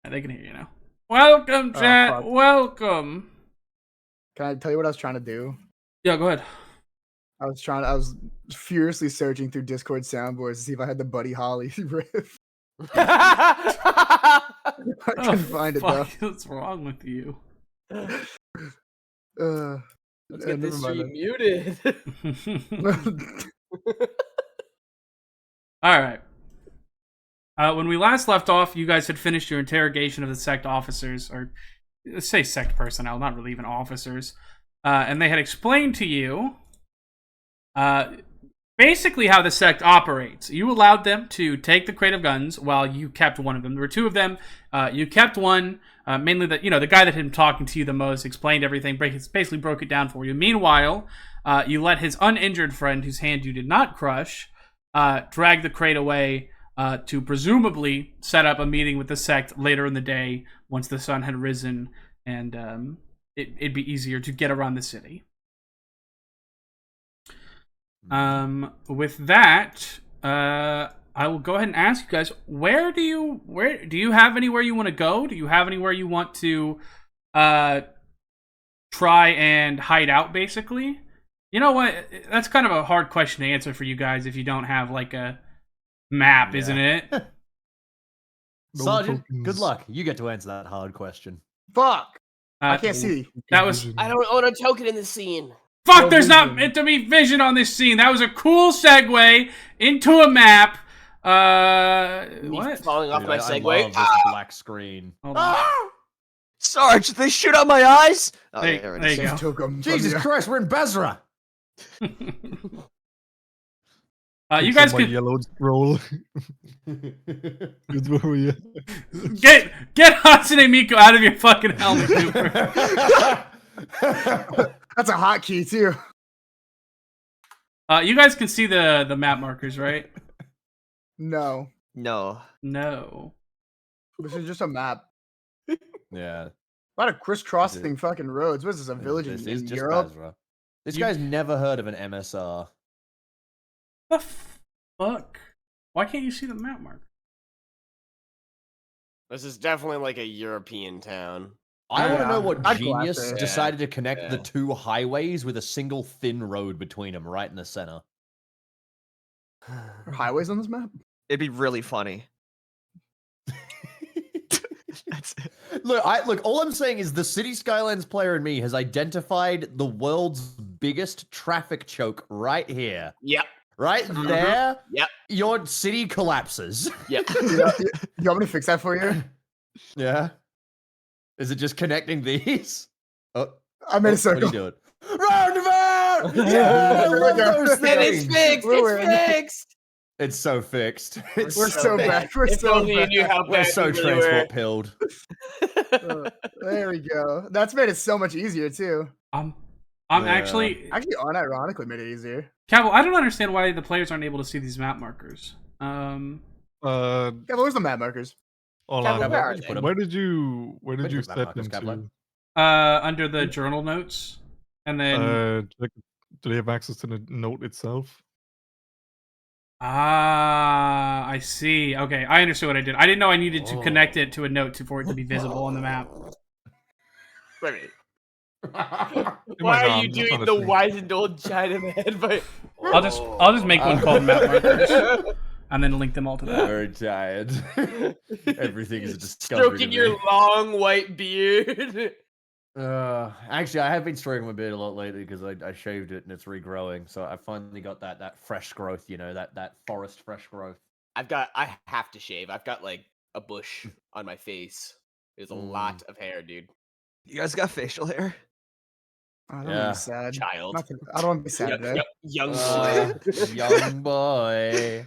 They can hear you now. Welcome, chat. Fuck. Welcome. Can I tell you what I was trying to do? Yeah, go ahead. I was furiously searching through Discord soundboards to see if I had the Buddy Holly riff. I couldn't find it though. What's wrong with you? Let's get this stream then. muted. All right. When we last left off, you guys had finished your interrogation of the sect officers, or let's say sect personnel, not really even officers, and they had explained to you basically how the sect operates. You allowed them to take the crate of guns while you kept one of them. There were two of them. You kept one, mainly the guy that had been talking to you the most, explained everything, basically broke it down for you. Meanwhile, you let his uninjured friend, whose hand you did not crush, drag the crate away to presumably set up a meeting with the sect later in the day once the sun had risen, and it'd be easier to get around the city. With that, I will go ahead and ask you guys, where do you have anywhere you want to go? Do you have anywhere you want to try and hide out, basically? You know what? That's kind of a hard question to answer for you guys if you don't have like a map, isn't it? Sergeant, good luck. You get to answer that hard question. Fuck! I can't see. That was... I don't own a token in the scene. Fuck, No there's not vision. meant to be vision on this scene. That was a cool segue into a map. Me What? falling off Dude, my I segue. love this black screen. Hold on. Sarge, they shoot out my eyes. Oh, There- there it there is. you go. Just took 'em from Jesus you. Christ, we're in Basra. You guys my can yellow scroll. It's where we are. get Hatsune Miku out of your fucking helmet, Cooper. That's a hotkey too. You guys can see the map markers, right? No, No. No. this is just a map. Yeah. A lot of crisscrossing fucking roads. What is this? A village This in is just Europe? Basra. This guy's never heard of an MSR. The fuck? Why can't you see the map marker? This is definitely like a European town. I want to Yeah, know what I'd go genius after it. decided to connect the Yeah. two highways with a single thin road between them, right in the center. Are highways on this map? It'd be really funny. That's it. Look. All I'm saying is the City Skylines player in me has identified the world's biggest traffic choke right here, Yep. right there. Yep. Your city collapses. Yep. You want me to fix that for you? Yeah. Is it just connecting these? Oh, I made a what are circle. you doing? Roundabout! Yeah, I There we love go. those And it's things. fixed. We're It's in. fixed. It's so fixed. It's We're so bad. We're If so only you bad. knew how We're bad so we really transport pilled. There we go. That's made it so much easier too. I'm Yeah. actually Actually, unironically made it easier. Kavlo, I don't understand why the players aren't able to see these map markers. Uh, Yeah, where's the map markers? hold Kevin, on. where are they? Where did you Where'd you put set map them markers, Kevin? to? Under the journal notes, and then Do they have access to the note itself? I see. Okay, I understood what I did. I didn't know I needed to connect it to a note for it to be visible on the map. Wait a minute. Oh Why God, are you I'm just doing trying to the think. wizened old Chinaman? But I'll just make one called map markers and then link them all to that. Very tired. Everything is a discovery. stroking to your me. long white beard. Actually, I have been stroking my beard a lot lately because I shaved it and it's regrowing. So I finally got that fresh growth, that forest fresh growth. I have to shave. I've got like a bush on my face. There's a lot of hair, dude. You guys got facial hair? I don't want to Yeah. be sad. Child. I don't want to be sad Young, today. young boy. Young boy.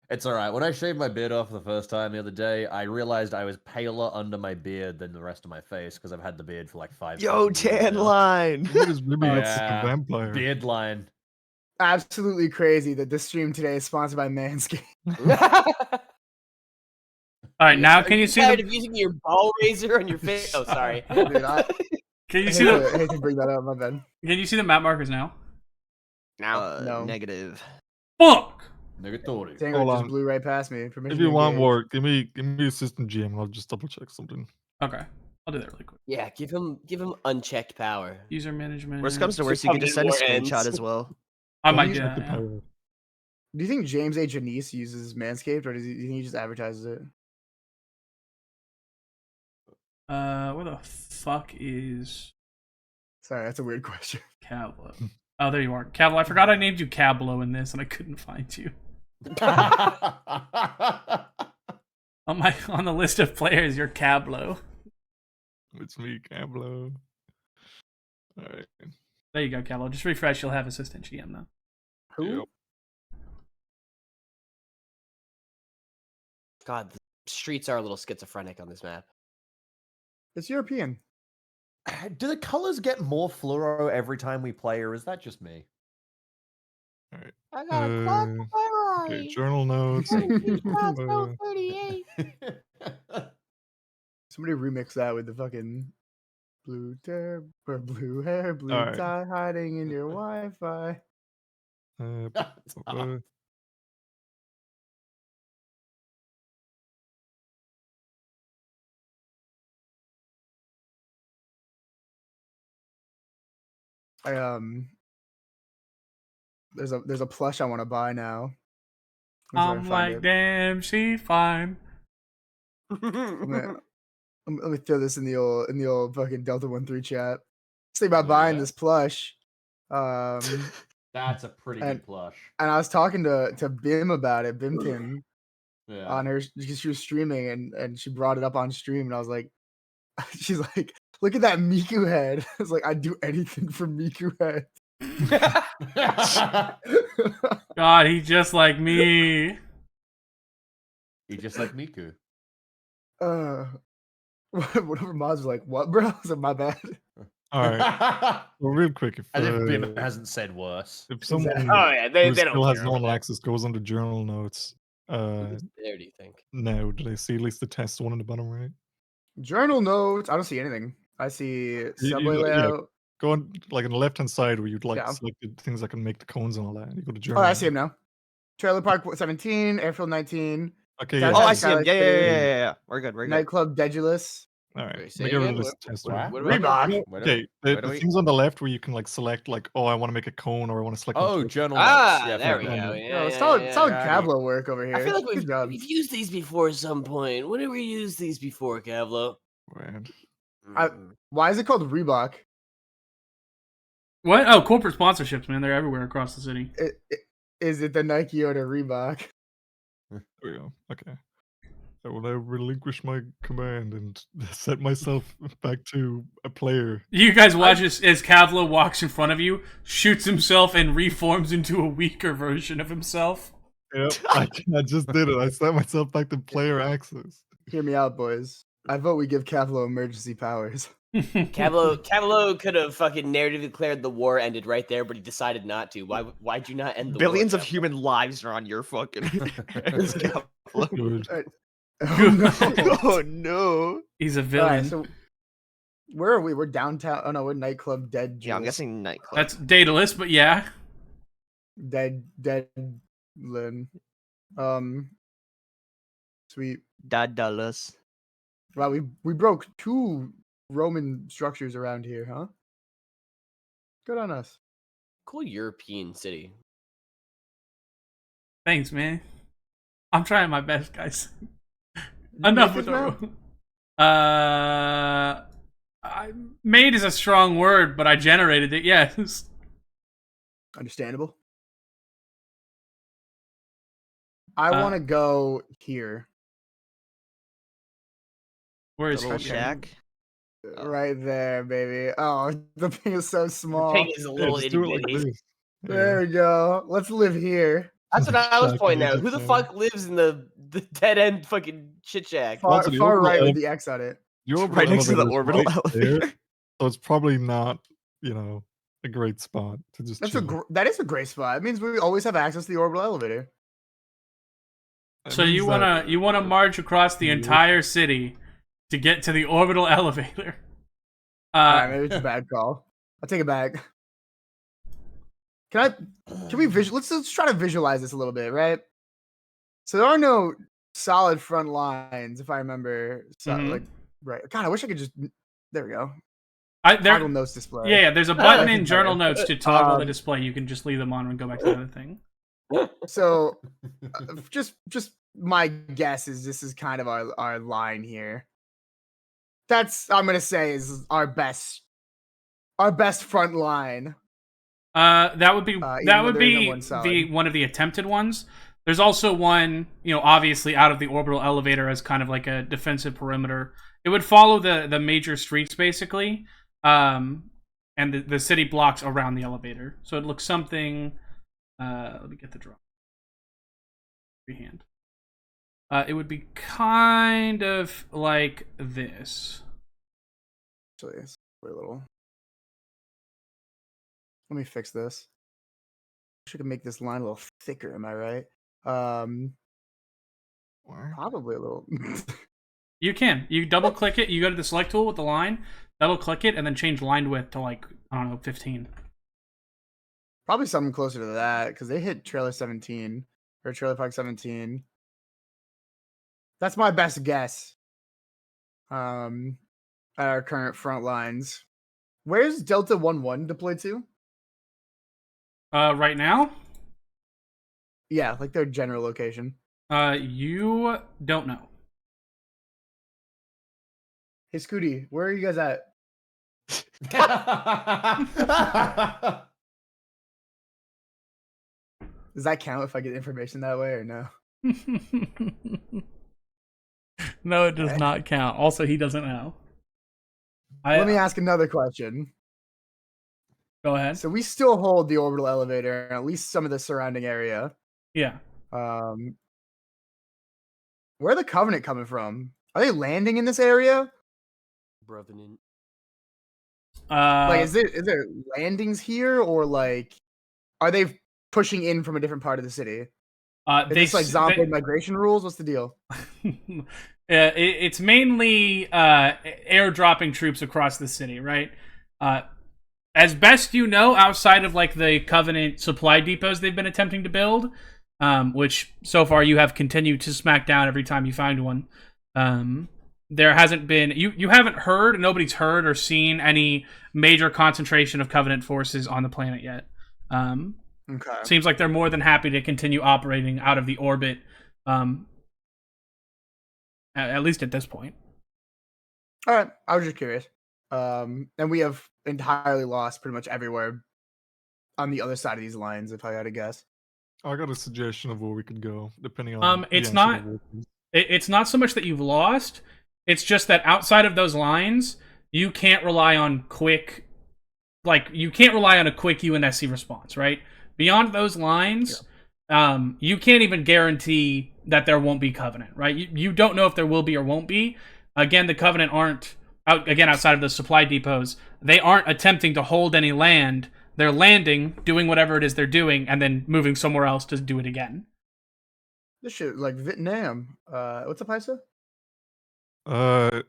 It's all right. When I shaved my beard off the first time the other day, I realized I was paler under my beard than the rest of my face because I've had the beard for like 5 Yo, fucking years tan now. line. What is Rimmy Oh, looks like yeah. a vampire? Beard line. Absolutely crazy that this stream today is sponsored by Manscaped. All right, now can you see tired the of using your ball razor on your face? Oh, sorry. Dude, I can you hate see the to, hate to bring that up. My bad. can you see the map markers now? Now, No. Negative. Fuck! Negatory. Tango Hold just on. blew right past me. Permission If you to want engage. more, give me assistant GM and I'll just double check something. Okay, I'll do that really quick. Yeah, give him unchecked power. User management. Worst comes to worst, Just you can come just in send a war screenshot ends. as well. I Don't might use do like that. the Yeah. power. Do you think James A. Janice uses Manscaped, or do you think he just advertises it? Where the fuck is Sorry, that's a weird question. Kavlo? Oh, there you are, Kavlo. I forgot I named you Kavlo in this, and I couldn't find you on the list of players. You're Kavlo. It's me, Kavlo. Alright. There you go, Kavlo. Just refresh. You'll have assistant GM now. Who? Yep. God, the streets are a little schizophrenic on this map. It's European. Do the colors get more fluoro every time we play, or is that just me? Alright. I got a clock Okay, journal notes. Somebody remix that with the fucking blue hair, or blue hair, blue Alright. tie hiding in your Wi-Fi. I there's a plush I want to buy now. I'm like, damn, she fine. Let me throw this in the old fucking Delta 1-3 chat. Let's think about buying this plush. That's a pretty good plush. And I was talking to Bim about it, Bim Tim, Yeah. on her because she was streaming and she brought it up on stream and I was like, she's like, look at that Miku head. I was like, I'd do anything for Miku head. God, he just like me. He just like Miku. Whatever mods was like, what, bro? I was like, my bad. Alright. Well, real quick, As if Bim hasn't said worse. if someone Oh yeah, they who don't still has care about normal that. access goes under journal notes, Who's there, do you think? now, do they see at least the test one in the bottom right? Journal notes. I don't see anything. I see subway yeah. layout. Go on, like on the left hand side where you'd like Yeah. selected things that can make the cones and all that. You go to Oh, journal. I see him now. Trailer Park 17, Airfield 19, Okay, Downtown yeah. Oh, I see him. Skylight Yeah, yeah, City, yeah, yeah, yeah. We're good. We're good. Nightclub Dedulous, All right. Wait, say Let me get rid again? of this What- test what- one. what Reebok. Where do we- Okay, where do the we- things on the left where you can like select like, oh, I want to make a cone or I want to select. Oh, my journal Ah, notes. Yeah, there we fair go. enough. Yeah, yeah, solid yeah, solid yeah. Kavlo work over here. I feel like Good job. we've used these before at some point. When did we use these before, Kavlo? Weird. Why is it called Reebok? What? Oh, corporate sponsorships, man. They're everywhere across the city. Is it the Nike or the Reebok? There we go. Okay. I will now relinquish my command and set myself back to a player. You guys watch as Kavlo walks in front of you, shoots himself, and reforms into a weaker version of himself. Yep, I just did it. I set myself back to player access. Hear me out, boys. I vote we give Kavlo emergency powers. Kavlo could have fucking narratively declared the war ended right there, but he decided not to. Why'd you not end the Billions war? of human lives are on your fucking. Good. Oh no! Oh no! He's a All villain. right, so where are we? We're downtown. Oh no, we're Nightclub Dead. Yeah, I'm guessing nightclub. That's dataless, but yeah. Dead Lynn. Sweet. Dad Dallas. Wow, we broke 2 Roman structures around here, huh? Good on us. Cool European city. Thanks, man. I'm trying my best, guys. Did you Enough make with this the. map? Made is a strong word, but I generated it. Yes. Understandable. I want to go here. Where is Little he? shack. Right there, baby. Oh, the ping is so The small. pig is a Yeah, little just do itty it like bitty. this. There we go. Let's live here. That's what I was Shack pointing in out. Who the Egypt, fuck lives in the dead end fucking shit shack? Far, Also, the far orbital right with ele- the X on it. The orbital Right next to the elevator is orbital right there, elevator. so it's probably not, a great spot to just. That's chill. that is a great spot. It means we always have access to the orbital elevator. That So you means that- wanna march across the Yeah. entire city to get to the orbital elevator? Alright, maybe it's a bad call. I'll take it back. Can we let's try to visualize this a little bit, right? So there are no solid front lines, if I remember. So, Mhm. like, right. God, I wish I could just. There we go. There, Toggle notes display. yeah, there's a button Life in is journal better. notes to toggle the display. You can just leave them on and go back to the other thing. So, just my guess is this is kind of our line here. That's I'm gonna say is our best front line. That would be Even that though would there isn't be one solid. the one of the attempted ones. There's also one, obviously out of the orbital elevator as kind of like a defensive perimeter. It would follow the major streets basically, and the city blocks around the elevator. So it looks something. Let me get the draw. Freehand. It would be kind of like this. Actually, it's a little. Let me fix this. I should make this line a little thicker. Am I right? Probably a little. You can. You double click it. You go to the select tool with the line, double click it, and then change line width to like, I don't know, 15. Probably something closer to that because they hit trailer 17 or trailer park 17. That's my best guess. At our current front lines. Where's Delta 1-1 deployed to? Right now, Yeah, like their general location. you don't know. Hey, Scooty, where are you guys at? Does that count if I get information that way or no? No, it does not count. Also, he doesn't know. Let me ask another question. Go ahead. So we still hold the orbital elevator, at least some of the surrounding area. Yeah. Where are the Covenant coming from? Are they landing in this area? Revenant. Like, is there landings here, or like, are they pushing in from a different part of the city? Is this like zombie migration rules? What's the deal? It's mainly airdropping troops across the city, right? As best you know, outside of like the Covenant supply depots they've been attempting to build, which so far you have continued to smack down every time you find one. There hasn't been you haven't heard, nobody's heard or seen any major concentration of Covenant forces on the planet yet. Okay. Seems like they're more than happy to continue operating out of the orbit, at least at this point. All right, I was just curious. And we have entirely lost pretty much everywhere on the other side of these lines, if I had to guess. I got a suggestion of where we could go, depending on. It's not so much that you've lost. It's just that outside of those lines, you can't rely on quick, you can't rely on a quick UNSC response, right? Beyond those lines, you can't even guarantee that there won't be Covenant, right? You don't know if there will be or won't be. Again, the Covenant aren't outside of the supply depots. They aren't attempting to hold any land. They're landing, doing whatever it is they're doing, and then moving somewhere else to do it again. This shit like Vietnam. What's up, Paisa?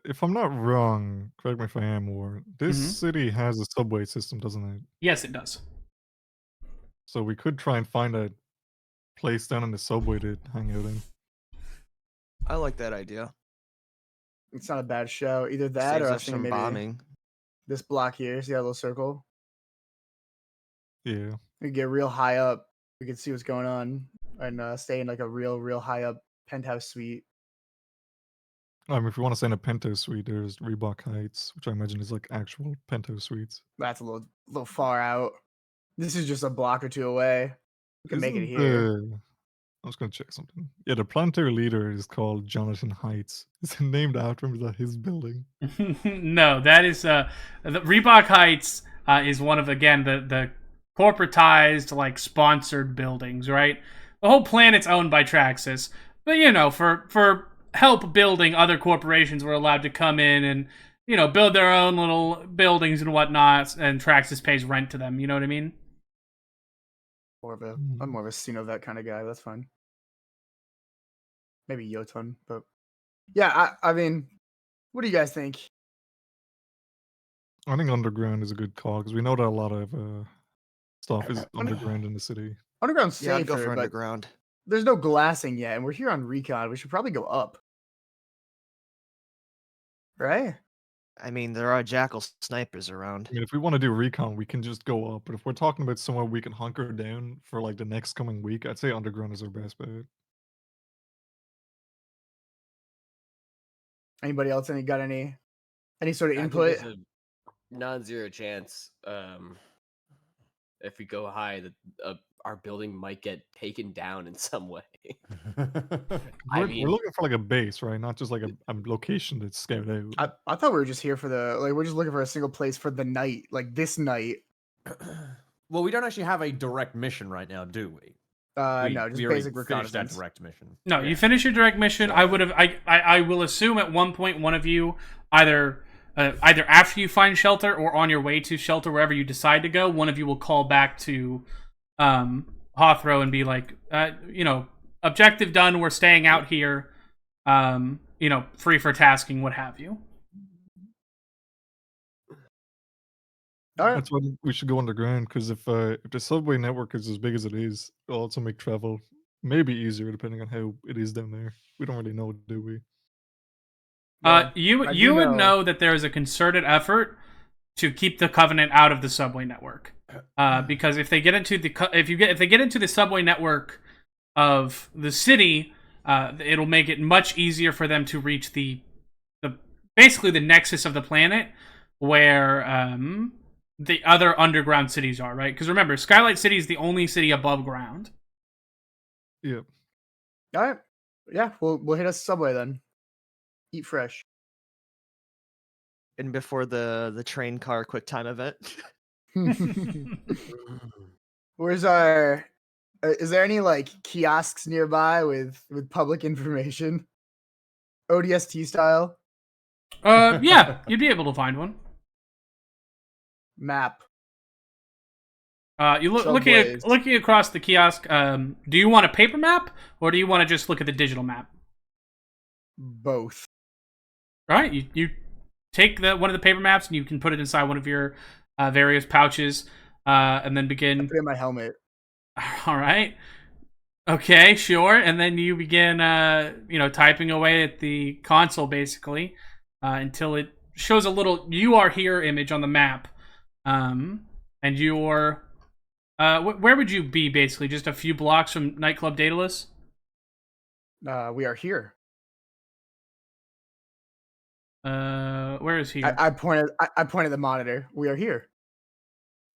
If I'm not wrong, correct me if I am, or this Mhm. city has a subway system, doesn't it? Yes, it does. So we could try and find a place down in the subway to hang out in. I like that idea. It's not a bad show. Either that Saves or I us think some maybe bombing. this block here. See that little circle? Yeah. We get real high up. We can see what's going on and stay in like a real high up penthouse suite. If you want to stay in a penthouse suite, there's Reebok Heights, which I imagine is like actual penthouse suites. That's a little far out. This is just a block or two away. We can make it Isn't here. I was gonna check something. Yeah, the planetary leader is called Jonathan Heights. Is it named after him? Is that his building? No, that is the Reebok Heights is one of, again, the corporatized, like, sponsored buildings, right? The whole planet's owned by Traxxas, but for help building, other corporations were allowed to come in and build their own little buildings and whatnot, and Traxxas pays rent to them. You know what I mean? I'm more of a Sinovet kind of guy. That's fine. Maybe Jotun, but yeah, I mean, what do you guys think? I think underground is a good call because we know that a lot of stuff is underground in the city. Underground's Yeah, I'd go safer, for but underground. there's no glassing yet, and we're here on recon. We should probably go up, right? I mean, there are jackal snipers around. I mean, if we want to do recon, we can just go up. But if we're talking about somewhere we can hunker down for like the next coming week, I'd say underground is our best bet. Anybody else? Got any sort of I think input? there's a non-zero chance if we go high that our building might get taken down in some way. We're looking for like a base, right? Not just like a location that's scouted out. I thought we were just here for we're just looking for a single place for the night, like this night. Well, we don't actually have a direct mission right now, do we? No, just we already basic finished that reconnaissance. direct mission. No, you finish your direct mission. I would have. I will assume at one point one of you either after you find shelter or on your way to shelter, wherever you decide to go, one of you will call back to Hothro and be like, objective done. We're staying out here. Free for tasking, what have you. All right. That's why we should go underground, because if the subway network is as big as it is, it'll also make travel maybe easier depending on how it is down there. We don't really know, do we? You would know that there is a concerted effort to keep the Covenant out of the subway network, because if they get into the subway network of the city, it'll make it much easier for them to reach the basically the nexus of the planet where the other underground cities are, right? Because remember, Skylight City is the only city above ground. Yep. All right. Yeah, we'll hit a subway then. Eat fresh. And before the train car quick time event. Where's our? Is there any kiosks nearby with public information? ODST style. Yeah, you'd be able to find one. Map. You looking across the kiosk. Do you want a paper map or do you want to just look at the digital map? Both. All right, you take one of the paper maps and you can put it inside one of your various pouches, and then begin. I put it in my helmet. All right. Okay, sure. And then you begin, typing away at the console basically until it shows a little "You are here" image on the map. And you're, where would you be basically? Just a few blocks from Nightclub Daedalus? We are here. Where is he? I pointed at the monitor. We are here.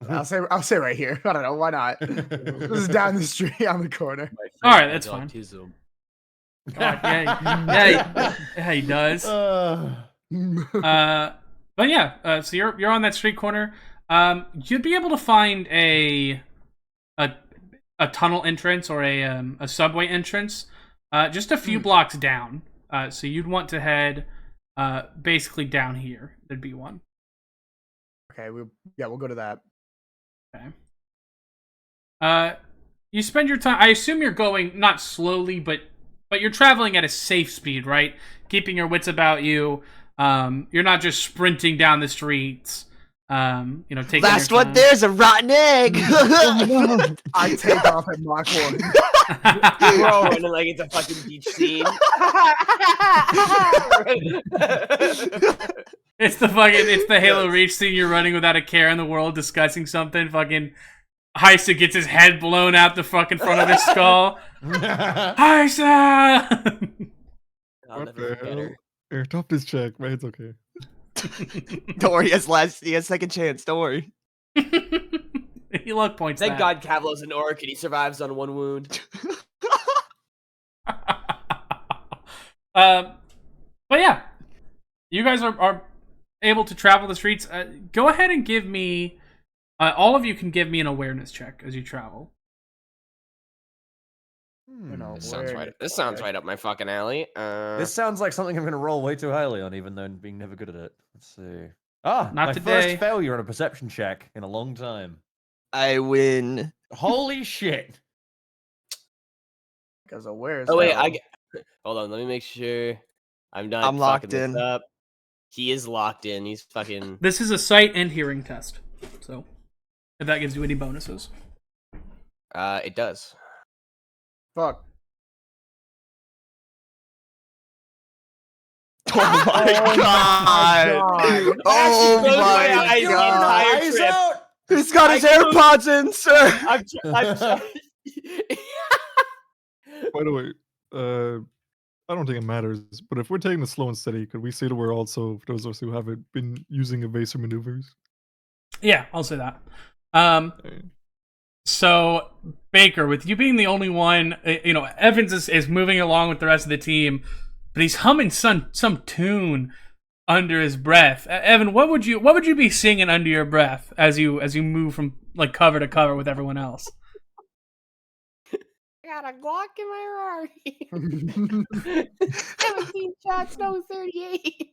I'll say right here. I don't know, why not? This is down the street on the corner. All right, that's fine. Autism. Yeah, he does. But yeah, so you're on that street corner. You'd be able to find a tunnel entrance or a subway entrance, just a few blocks down. So you'd want to head basically down here. There'd be one. Okay, we'll go to that. Okay. You spend your time. I assume you're going not slowly, but you're traveling at a safe speed, right? Keeping your wits about you. You're not just sprinting down the streets. Taking Last your one, time. there's a rotten egg. I take off at Mach 1. We're all running like it's a fucking beach scene. It's the Halo Reach scene. You're running without a care in the world, discussing something. Fucking Heisa gets his head blown out the fucking front of his skull. Heisa! I'll What never the forget hell? her. Here, top this check, but it's okay. Don't worry, he has second chance. Don't worry. He luck points. Thank that. God Kavlo's an orc and he survives on one wound. But yeah, you guys are able to travel the streets. Go ahead and give me. All of you can give me an awareness check as you travel. This sounds right up my fucking alley. This sounds like something I'm going to roll way too highly on, even though being never good at it. Let's see. Not my today. first failure on a perception check in a long time. I win. Holy shit! Because where's Oh wait, hold on. Let me make sure I'm not. I'm locked fucking this in. Up. He is locked in. He's fucking. This is a sight and hearing test. So, if that gives you any bonuses. It does. Fuck. Oh my god! God. Oh Closed my my eyes the god! entire trip. He's got his I AirPods in, sir. I'm By the way, I don't think it matters, but if we're taking it slow and steady, could we say that we're also, for those of us who haven't been using evasive maneuvers? Yeah, I'll say that. Okay. So Baker, with you being the only one, Evans is moving along with the rest of the team, but he's humming some tune under his breath. Evan, what would you be singing under your breath as you move from like cover to cover with everyone else? got a Glock in my Rari. 17 shots, no 38.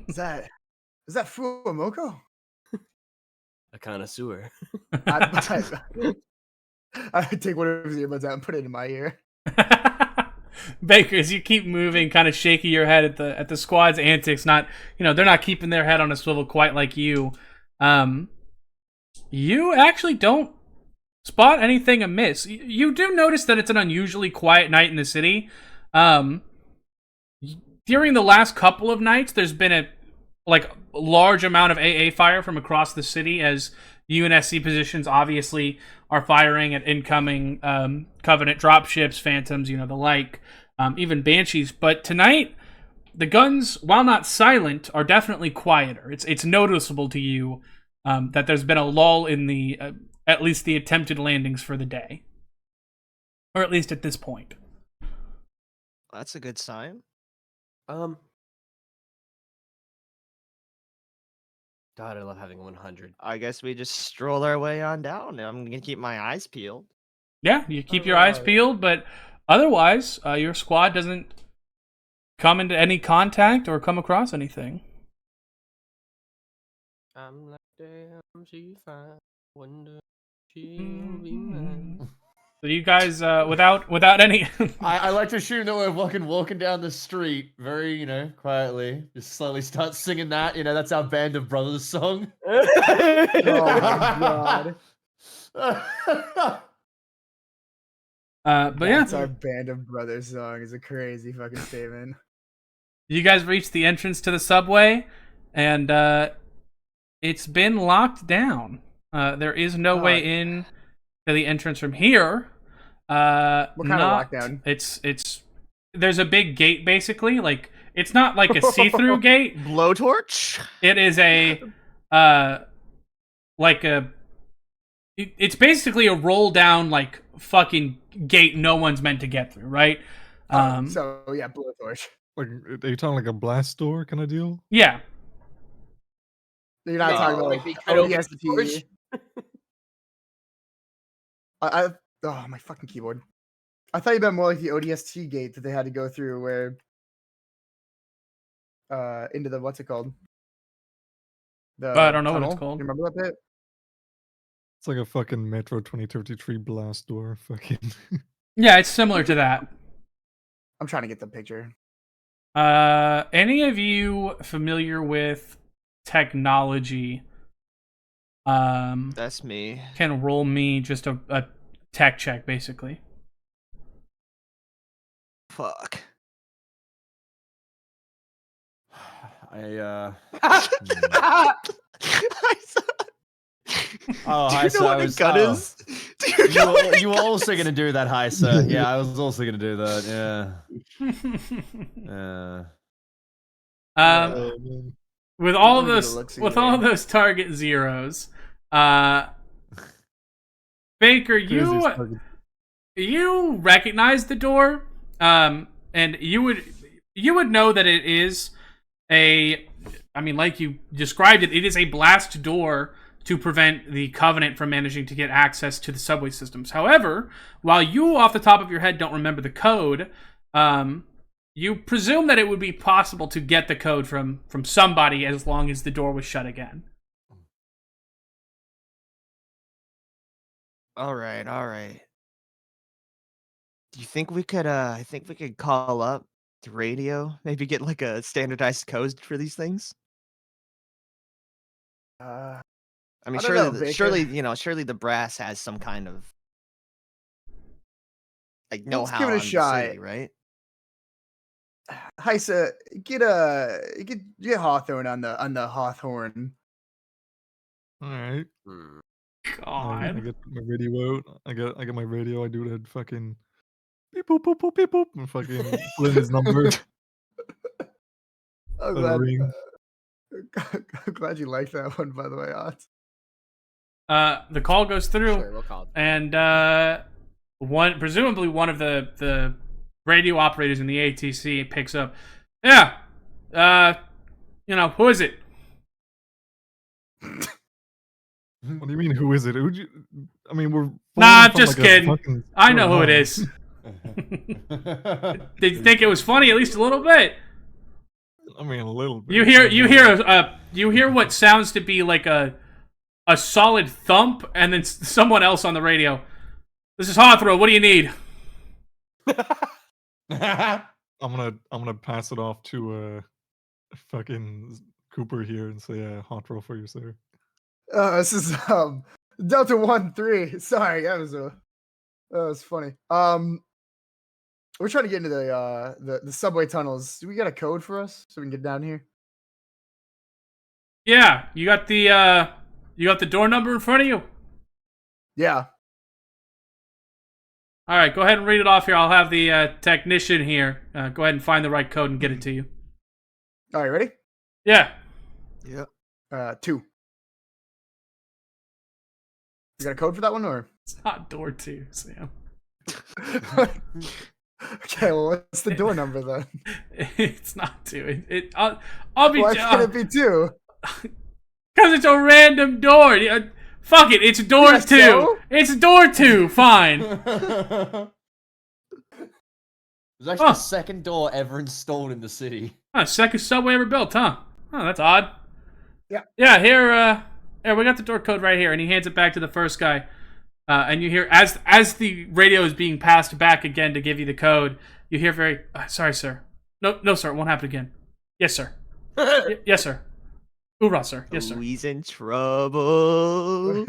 Is that Fuamoko? A connoisseur. I take one of his earbuds out and put it in my ear. Baker, as you keep moving, kind of shaking your head at the squad's antics, not they're not keeping their head on a swivel quite like you. You actually don't spot anything amiss. You do notice that it's an unusually quiet night in the city. During the last couple of nights, there's been a large amount of AA fire from across the city as UNSC positions obviously are firing at incoming Covenant dropships, Phantoms, the like, even Banshees. But tonight, the guns, while not silent, are definitely quieter. It's noticeable to you that there's been a lull in the at least the attempted landings for the day, or at least at this point. That's a good sign. God, I love having 100. I guess we just stroll our way on down. I'm gonna keep my eyes peeled. Yeah, you keep your eyes peeled, but otherwise, your squad doesn't come into any contact or come across anything. I'm like, damn, she fine. Wonder she'll be mine. So you guys, without any, I like to assume that we're fucking walking down the street very, quietly. Just slowly start singing that. That's our Band of Brothers song. Oh my god. but That's yeah, our Band of Brothers song is a crazy fucking statement. you guys reach the entrance to the subway, and it's been locked down. There is no way in to the entrance from here. What kind of lockdown? It's there's a big gate basically. Like it's not like a see-through gate. Blowtorch? It is a it's basically a roll down like fucking gate no one's meant to get through, right? So yeah, blowtorch. Like, are you talking like a blast door kind of deal? Yeah. You're not talking about like I don't ODST. Oh my fucking keyboard. I thought you meant more like the ODST gate that they had to go through where into the what's it called? But I don't know what tunnel? it's called. You remember that bit? It's like a fucking Metro 2033 blast door. Fucking. Yeah, it's similar to that. I'm trying to get the picture. Any of you familiar with technology? That's me. Can roll me just a tech check, basically. Fuck. I Oh, hi, do you sir. know what a gun is? Do you know You were also gonna do that, hi, sir. Yeah, I was also gonna do that. Yeah. With all of Let me get a those, look-see with here. all of those target zeros, Baker, you recognize the door, and you would know that it is like you described it, it is a blast door to prevent the Covenant from managing to get access to the subway systems. However, while you off the top of your head don't remember the code, you presume that it would be possible to get the code from somebody as long as the door was shut again. All right. Do you think we could I think we could call up the radio, maybe get like a standardized code for these things? I mean, I don't know, Baker. surely the brass has some kind of like Let's know-how give it a on the shot. city, right? Heisa, get Hawthorne on the Hawthorne. All right. I God. get my radio out. I get my radio. I do that fucking beep boop boop boop beep boop and fucking put in his number. I'm Let it glad. ring. I'm glad you like that one, by the way, Ott. The call goes through, Sure, we'll call it. and presumably one of the radio operators in the ATC picks up. Yeah, who is it? What do you mean? Who is it? Who'd you? I mean, we're. Nah, I'm from, just like, a kidding. fucking I know who it home. is. Did you think it was funny at least a little bit? I mean, a little bit. You hear what sounds to be like a solid thump, and then someone else on the radio. This is Hawthorne. What do you need? I'm gonna pass it off to fucking Cooper here and say hot roll for you, sir. This is Delta 1-3. Sorry, that was funny. We're trying to get into the subway tunnels. Do we got a code for us so we can get down here? Yeah, you got the door number in front of you. Yeah. All right, go ahead and read it off here. I'll have the technician here go ahead and find the right code and get it to you. All right, ready? Yeah. Yeah. 2. You got a code for that one, or? It's not door 2, Sam. Okay, well, what's the door number then? It's not 2. I'll be. Why can't it be 2? Because it's a random door. Fuck it. It's door Yeah, 2. so? It's door 2. Fine. There's actually the second door ever installed in the city. Second subway ever built, huh? Oh, that's odd. Yeah. Yeah. Here, we got the door code right here, and he hands it back to the first guy. And you hear as the radio is being passed back again to give you the code. You hear very sorry, sir. No, sir, it won't happen again. Yes, sir. Yes, sir. Hoorah, sir. Yes, sir. He's in trouble.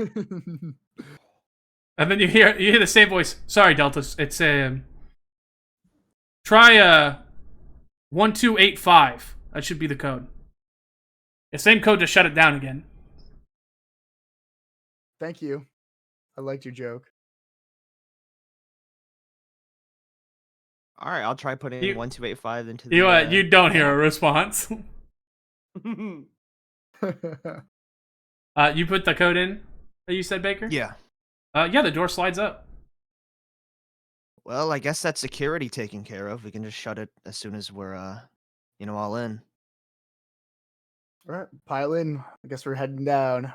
And then you hear the same voice. Sorry, Delta. It's try 1285. That should be the code. The same code to shut it down again. Thank you. I liked your joke. All right, I'll try putting 1285 into the. You don't hear a response. You put the code in that you said, Baker? Yeah. Yeah, the door slides up. Well, I guess that's security taken care of. We can just shut it as soon as we're, all in. All right, pile in. I guess we're heading down.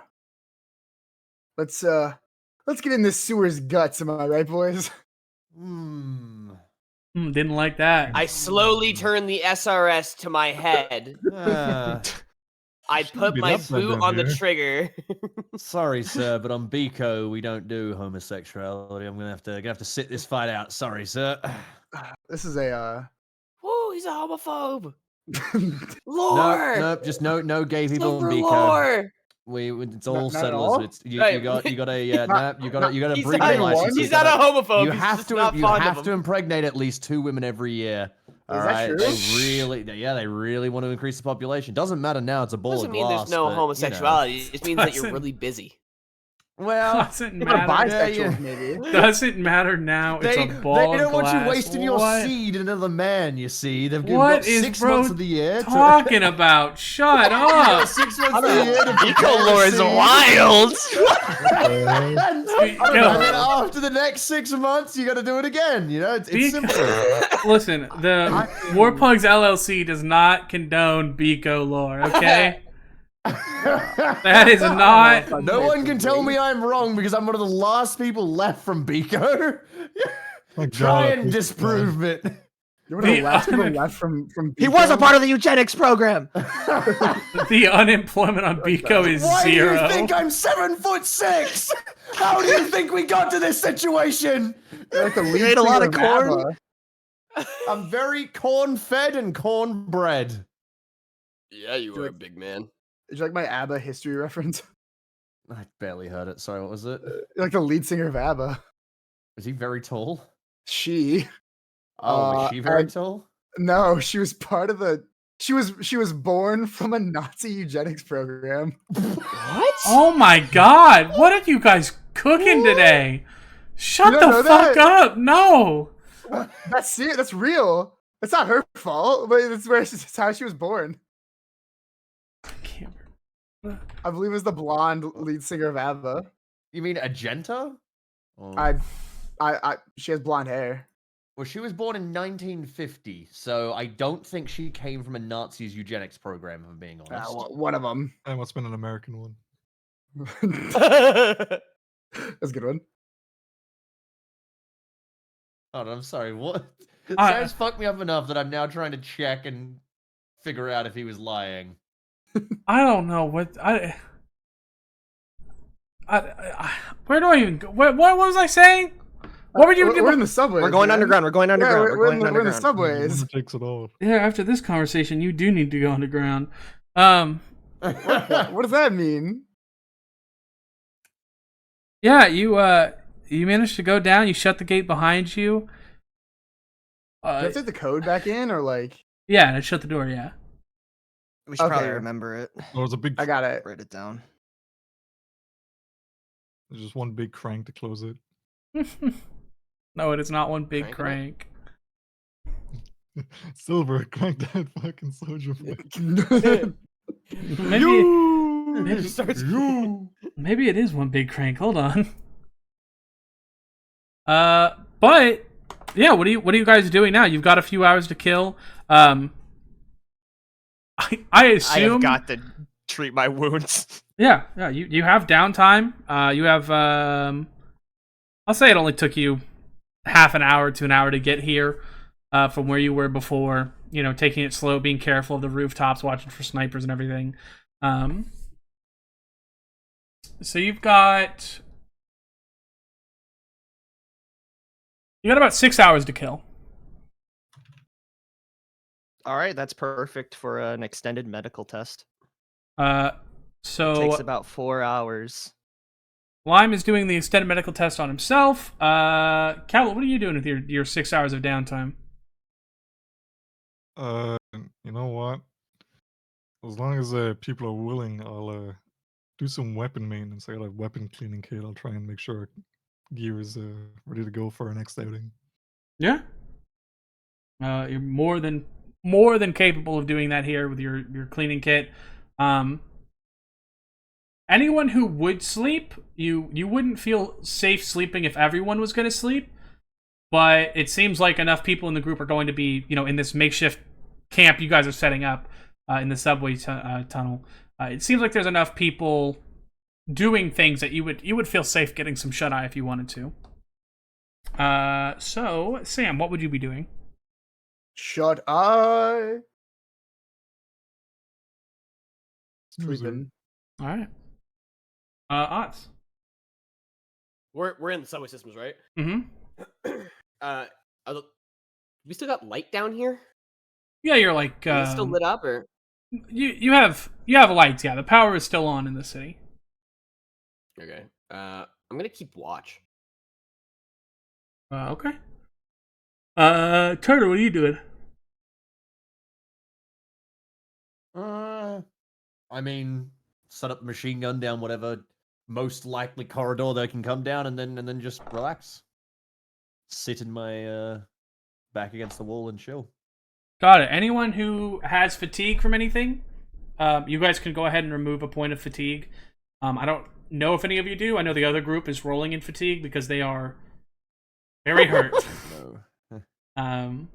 Let's get in this sewer's guts. Am I right, boys? Didn't like that. I slowly turn the SRS to my head. I put my boot on the trigger. Sorry, sir, but on Biko we don't do homosexuality. I'm gonna have to sit this fight out. Sorry, sir. This is a Woo, he's a homophobe. Lore. Nope, just no gay people in Silver Biko. lore. It's all Not at settlers. all? It's you Right. got a He's breeding not- license. He's not a homophobe. You He's have just to not you fond of have him. to impregnate at least 2 women every year. All Is that right, true? they really want to increase the population. Doesn't matter now; it's a ball Doesn't of mean glass. there's no but, you know. homosexuality. It just means that you're Doesn't- really busy. Well, Doesn't What about matter. bisexuals, maybe. Doesn't matter now. It's they a ball don't of want you glass. wasting your What? seed in another man. You see, they've What got is 6 bro months of the year. talking about? Shut up. 6 months of the year. To Eco lore is wild. and then after the next 6 months, you got to do it again. You know, it's simple. Listen, the Warpugs LLC does not condone Biko lore, okay? That is not. No one can tell me I'm wrong because I'm one of the last people left from Biko. My Try God, and disprove it. You're one of the The last people un- left from. He was a part of the eugenics program. The unemployment on Biko is Why 0. do you think I'm 7'6"? How do you think we got to this situation? You're like the lead ate a lot singer of corn? ABBA. I'm very corn-fed and corn-bred. Yeah, you were a big man. Did you like my ABBA history reference? I barely heard it. Sorry, what was it? You're like the lead singer of ABBA. Is he very tall? She. Oh, is she very I- tall? No, she was part of the. She was born from a Nazi eugenics program. What? Oh my god! What are you guys cooking today? Shut You the don't know fuck that? up! No. That's That's real. That's not her fault, but it's how she was born. I believe it was the blonde lead singer of ABBA. You mean Agenta? Oh. She has blonde hair. Well, she was born in 1950, so I don't think she came from a Nazi's eugenics program, if I'm being honest. One of them. That must have been an American one. That's a good one. Oh, I'm sorry, what? Sam's fucked me up enough that I'm now trying to check and figure out if he was lying. I don't know what where do I even go? What was I saying? What were you doing? We're in the subway. We're going underground. We're going underground. Yeah, we're going we're in the underground. subways. It takes it all. Yeah, after this conversation, you do need to go underground. What does that mean? Yeah, you managed to go down. You shut the gate behind you. Do you have to take the code back in, or like? Yeah, and it shut the door. Yeah. We should probably Okay. remember it. There was a big. I got it. Write it down. There's just one big crank to close it. No, it is not one big Crank Silver, crank that fucking soldier. Maybe it is one big crank. Hold on. But yeah, what are you guys doing now? You've got a few hours to kill. I assume I have got to treat my wounds. Yeah, you have downtime. You have I'll say it only took you half an hour to an hour to get here from where you were before. You know, taking it slow, being careful of the rooftops, watching for snipers and everything. So you got about 6 hours to kill. All right, that's perfect for an extended medical test. So It takes about 4 hours. Lime is doing the extended medical test on himself. Kavlo, what are you doing with your 6 hours of downtime? You know what? As long as people are willing, I'll do some weapon maintenance. I got a weapon cleaning kit. I'll try and make sure gear is ready to go for our next outing. Yeah. You're more than capable of doing that here with your cleaning kit. Anyone who would sleep, you wouldn't feel safe sleeping if everyone was going to sleep. But it seems like enough people in the group are going to be, in this makeshift camp you guys are setting up in the subway tunnel. It seems like there's enough people doing things that you would feel safe getting some shut-eye if you wanted to. So, Sam, what would you be doing? Shut eye. Sleeping. All right. Oz. We're in the subway systems, right? Mm-hmm. We still got light down here? Yeah, you're like Is it still lit up, or you have lights. Yeah, the power is still on in the city. okay? I'm gonna keep watch. Okay. Turner, what are you doing? I mean, set up a machine gun down whatever most likely corridor they can come down, and then just relax. Sit in my back against the wall and chill. Got it. Anyone who has fatigue from anything, you guys can go ahead and remove a point of fatigue. I don't know if any of you do. I know the other group is rolling in fatigue because they are very hurt. No.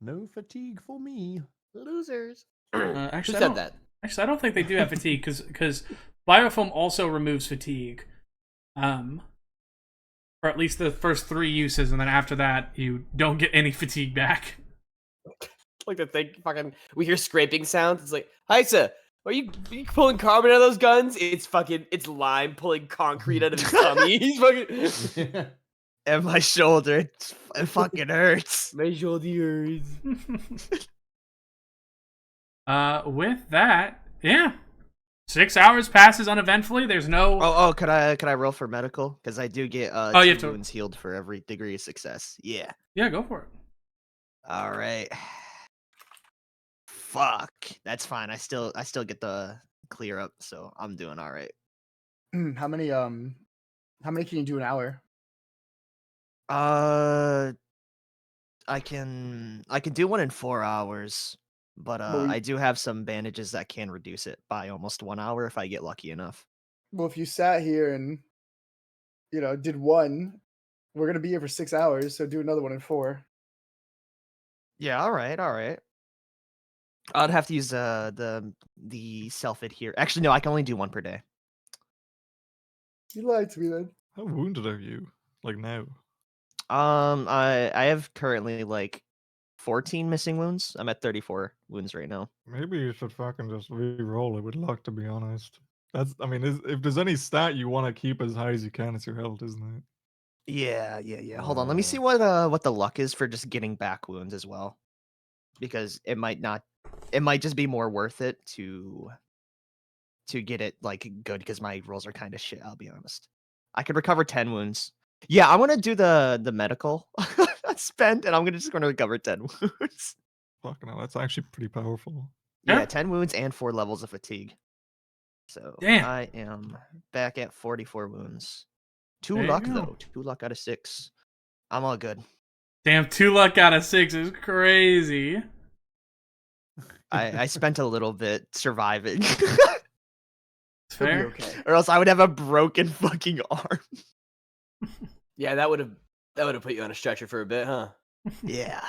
No fatigue for me. Losers. Actually, Who said that? Actually, I don't think they do have fatigue because Biofilm also removes fatigue. Or at least the first 3 uses, and then after that, you don't get any fatigue back. Like the thing, fucking. We hear scraping sounds. It's like, Heisa, are you pulling carbon out of those guns? It's Lime pulling concrete out of his tummy. He's fucking. And my shoulder, it fucking hurts. My shoulder hurts. With that, yeah. 6 hours passes uneventfully. There's no. Oh, could I roll for medical? Because I do get you have 2 to- wounds healed for every degree of success. Yeah. Yeah, go for it. All right. Fuck. That's fine. I still get the clear up, so I'm doing all right. How many can you do an hour? I can do one in 4 hours, but I do have some bandages that can reduce it by almost 1 hour if I get lucky enough. Well, if you sat here and did one, we're gonna be here for 6 hours, so do another one in 4. Yeah, all right. I'd have to use the self adhere. Actually, no, I can only do one per day. You lied to me then. How wounded are you? Like now? I have currently like 14 missing wounds. I'm at 34 wounds right now. Maybe you should fucking just re-roll it with luck, to be honest. I mean, if there's any stat you want to keep as high as you can, it's your health, isn't it? Yeah. Hold on, let me see what the luck is for just getting back wounds as well, because it might just be more worth it to get it like good, because my rolls are kind of shit. I'll be honest. I could recover 10 wounds. Yeah, I'm gonna do the medical spend, and I'm just gonna recover 10 wounds. Fucking hell, that's actually pretty powerful. Yeah, Yeah. 10 wounds and 4 levels of fatigue. So Damn. I am back at 44 wounds. 2 There you luck go. though. 2 luck out of 6. I'm all good. Damn, 2 luck out of 6 is crazy. I spent a little bit surviving, It's You'll be fair. okay. or else I would have a broken fucking arm. Yeah, that would have put you on a stretcher for a bit, huh? Yeah.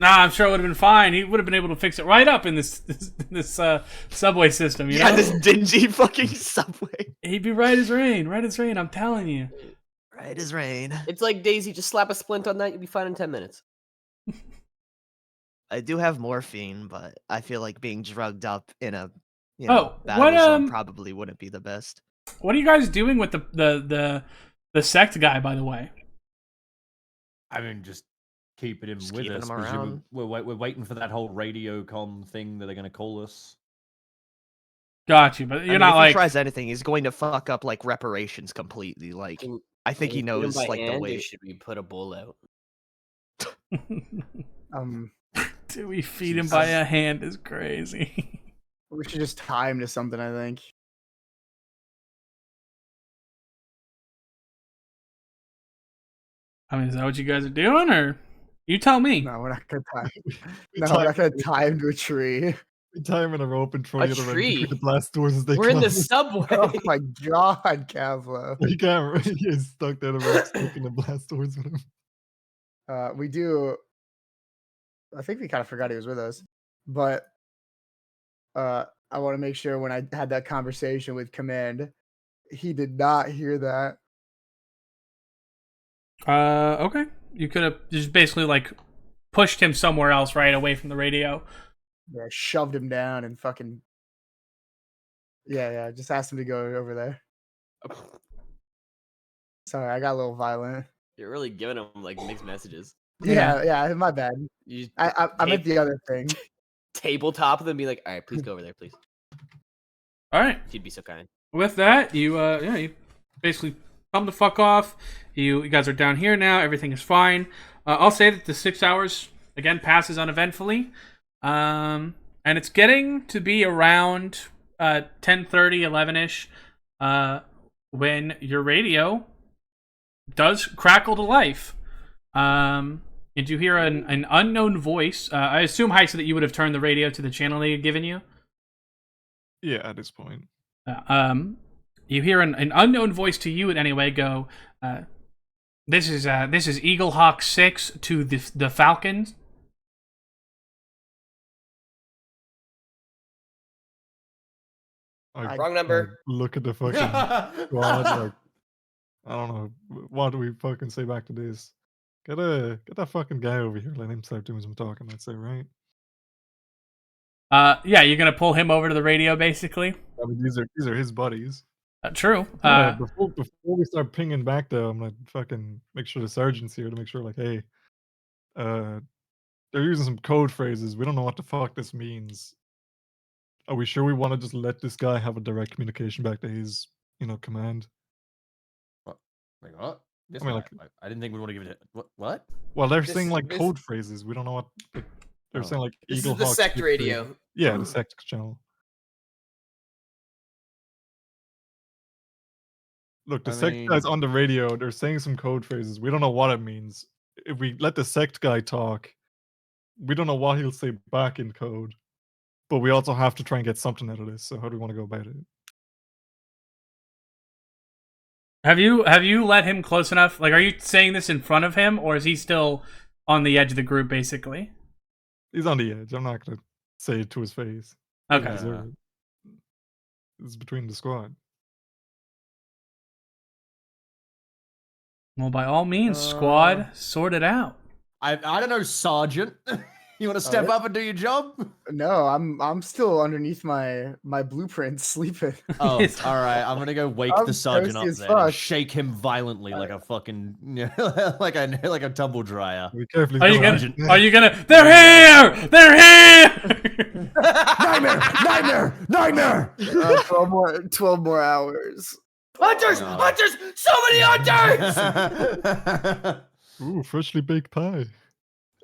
Nah, I'm sure it would have been fine. He would have been able to fix it right up in this subway system, you Yeah, know? this dingy fucking subway. He'd be right as rain, I'm telling you. Right as rain. It's like Daisy. Just slap a splint on that, you'll be fine in 10 minutes. I do have morphine, but I feel like being drugged up in a Oh, battle what, zone probably wouldn't be the best. What are you guys doing with the sect guy, by the way? I mean, just keeping him Just with keeping us. him Presumably, around. we're waiting for that whole radio comm thing that they're going to call us. Got you, but I you're mean, not if like... he tries anything, he's going to fuck up like reparations completely. Like, I think he Can we feed him knows by like the hand, or way. should we put a bowl out? Do we feed him by a hand is crazy. We should just tie him to something, I think. I mean, is that what you guys are doing, or you tell me? No, we're not gonna tie. We No, tie we're not gonna him- tie him to a tree. we tie him in a rope and throw A the other end tree? between the blast doors as they We're in the close. subway. Oh my god, Kavlo. He can't. He's stuck there. The rope stuck in the blast doors with him. We do. I think we kind of forgot he was with us, but I want to make sure when I had that conversation with Command, he did not hear that. Okay. You could have just basically like pushed him somewhere else, right, away from the radio. Yeah, shoved him down and fucking. Yeah. Just asked him to go over there. Sorry, I got a little violent. You're really giving him like mixed messages. Yeah, my bad. You just I meant the other thing. tabletop them and be like, all right, please go over there, please. All right. If you'd be so kind. With that, you basically come the fuck off. You guys are down here now. Everything is fine. I'll say that the 6 hours again passes uneventfully, and it's getting to be around 10:30, 11ish, when your radio does crackle to life. And you hear an unknown voice. I assume, Heisa, that you would have turned the radio to the channel they had given you. Yeah, at this point. You hear an unknown voice to you anyway go, this is Eaglehawk 6 to the Falcons. Wrong number. Look at the fucking squad. Like, I don't know. What do we fucking say back to this? Get that fucking guy over here. Let him start doing some talking. I'd say, right? Yeah, you're gonna pull him over to the radio, basically. I mean, these are his buddies. True. Before we start pinging back, though, I'm gonna fucking make sure the sergeant's here to make sure, like, hey, they're using some code phrases. We don't know what the fuck this means. Are we sure we want to just let this guy have a direct communication back to his, command? Like what? This I mean, guy? I didn't think we want to give it. What? Well, they're This- saying like this- code phrases. We don't know what. Like, they're Oh. saying like This Eagle is the Hawk sect 6 radio. Yeah, the sect channel. Look, the I sect guy's mean- on the radio. They're saying some code phrases. We don't know what it means. If we let the sect guy talk, we don't know what he'll say back in code. But we also have to try and get something out of this. So how do we want to go about it? Have you let him close enough? Like, are you saying this in front of him, or is he still on the edge of the group, basically? He's on the edge. I'm not gonna say it to his face. He doesn't Okay. deserve it. It's between the squad. Well, by all means, squad, sort it out. I don't know, Sergeant. You want to step up and do your job? No, I'm still underneath my blueprint sleeping. Oh, Yes. all right. I'm gonna go wake I'm the sergeant thirsty up as then and fuck. shake him violently like a fucking like a tumble dryer. Be careful. Are you Sergeant. gonna? Are you gonna? They're here! They're here! Nightmare! 12 more hours. Hunters! No. Hunters! So many hunters! Ooh, freshly baked pie.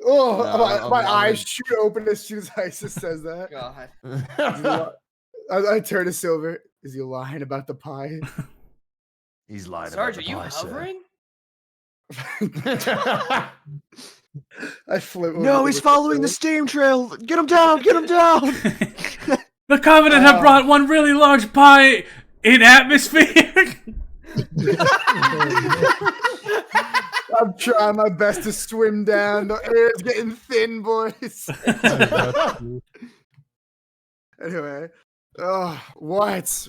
Oh, No, my I'm eyes in. shoot open as soon as Isis says that. God. I turn to Silver. Is he lying about the pie? He's lying. Sarge, are about you the pie, sir. hovering? I flip. over No, to he's the following the steam trail. Get him down! Get him down! The Covenant have brought one really large pie in atmosphere. I'm trying my best to swim down. The air's getting thin, boys. Anyway. Oh, what?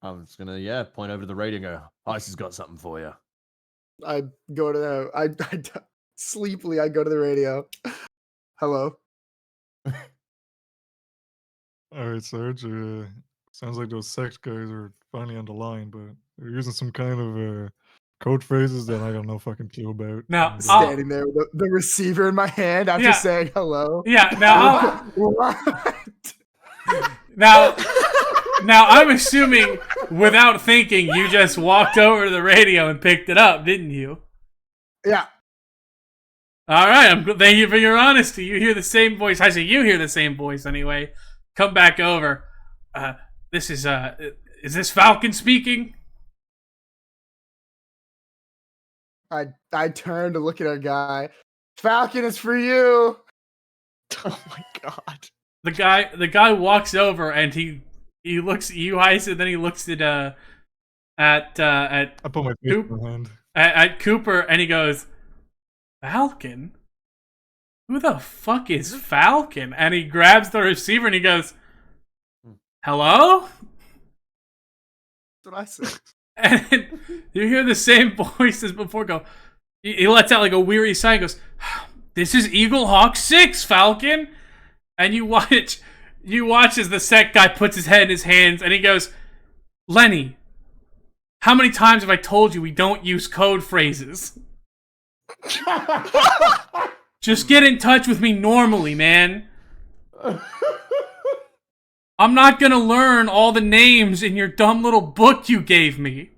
I'm just gonna point over to the radio and go, Ice has got something for you. I go to the sleepily I go to the radio. Hello. Alright, Sarge. Sounds like those sect guys are finally on the line, but they're using some kind of code phrases that I got no fucking clue about. Now, and, Standing there with the receiver in my hand after Yeah. saying hello. Yeah. Now, What? now, I'm assuming, without thinking, you just walked over to the radio and picked it up, didn't you? Yeah. All right. Thank you for your honesty. You hear the same voice. I say you hear the same voice anyway. Come back over. This is this Falcon speaking? I turn to look at our guy. Falcon is for you. Oh my god. The guy walks over and he looks at you, Ice, and then he looks at I put my face in my hand. at Cooper, and he goes, Falcon? Who the fuck is Falcon? And he grabs the receiver and he goes, hello? That's what I said. And you hear the same voice as before go, he lets out like a weary sigh and goes, this is Eagle Hawk 6, Falcon. And you watch as the sec guy puts his head in his hands and he goes, Lenny, how many times have I told you we don't use code phrases? Just get in touch with me normally, man. I'm not gonna learn all the names in your dumb little book you gave me.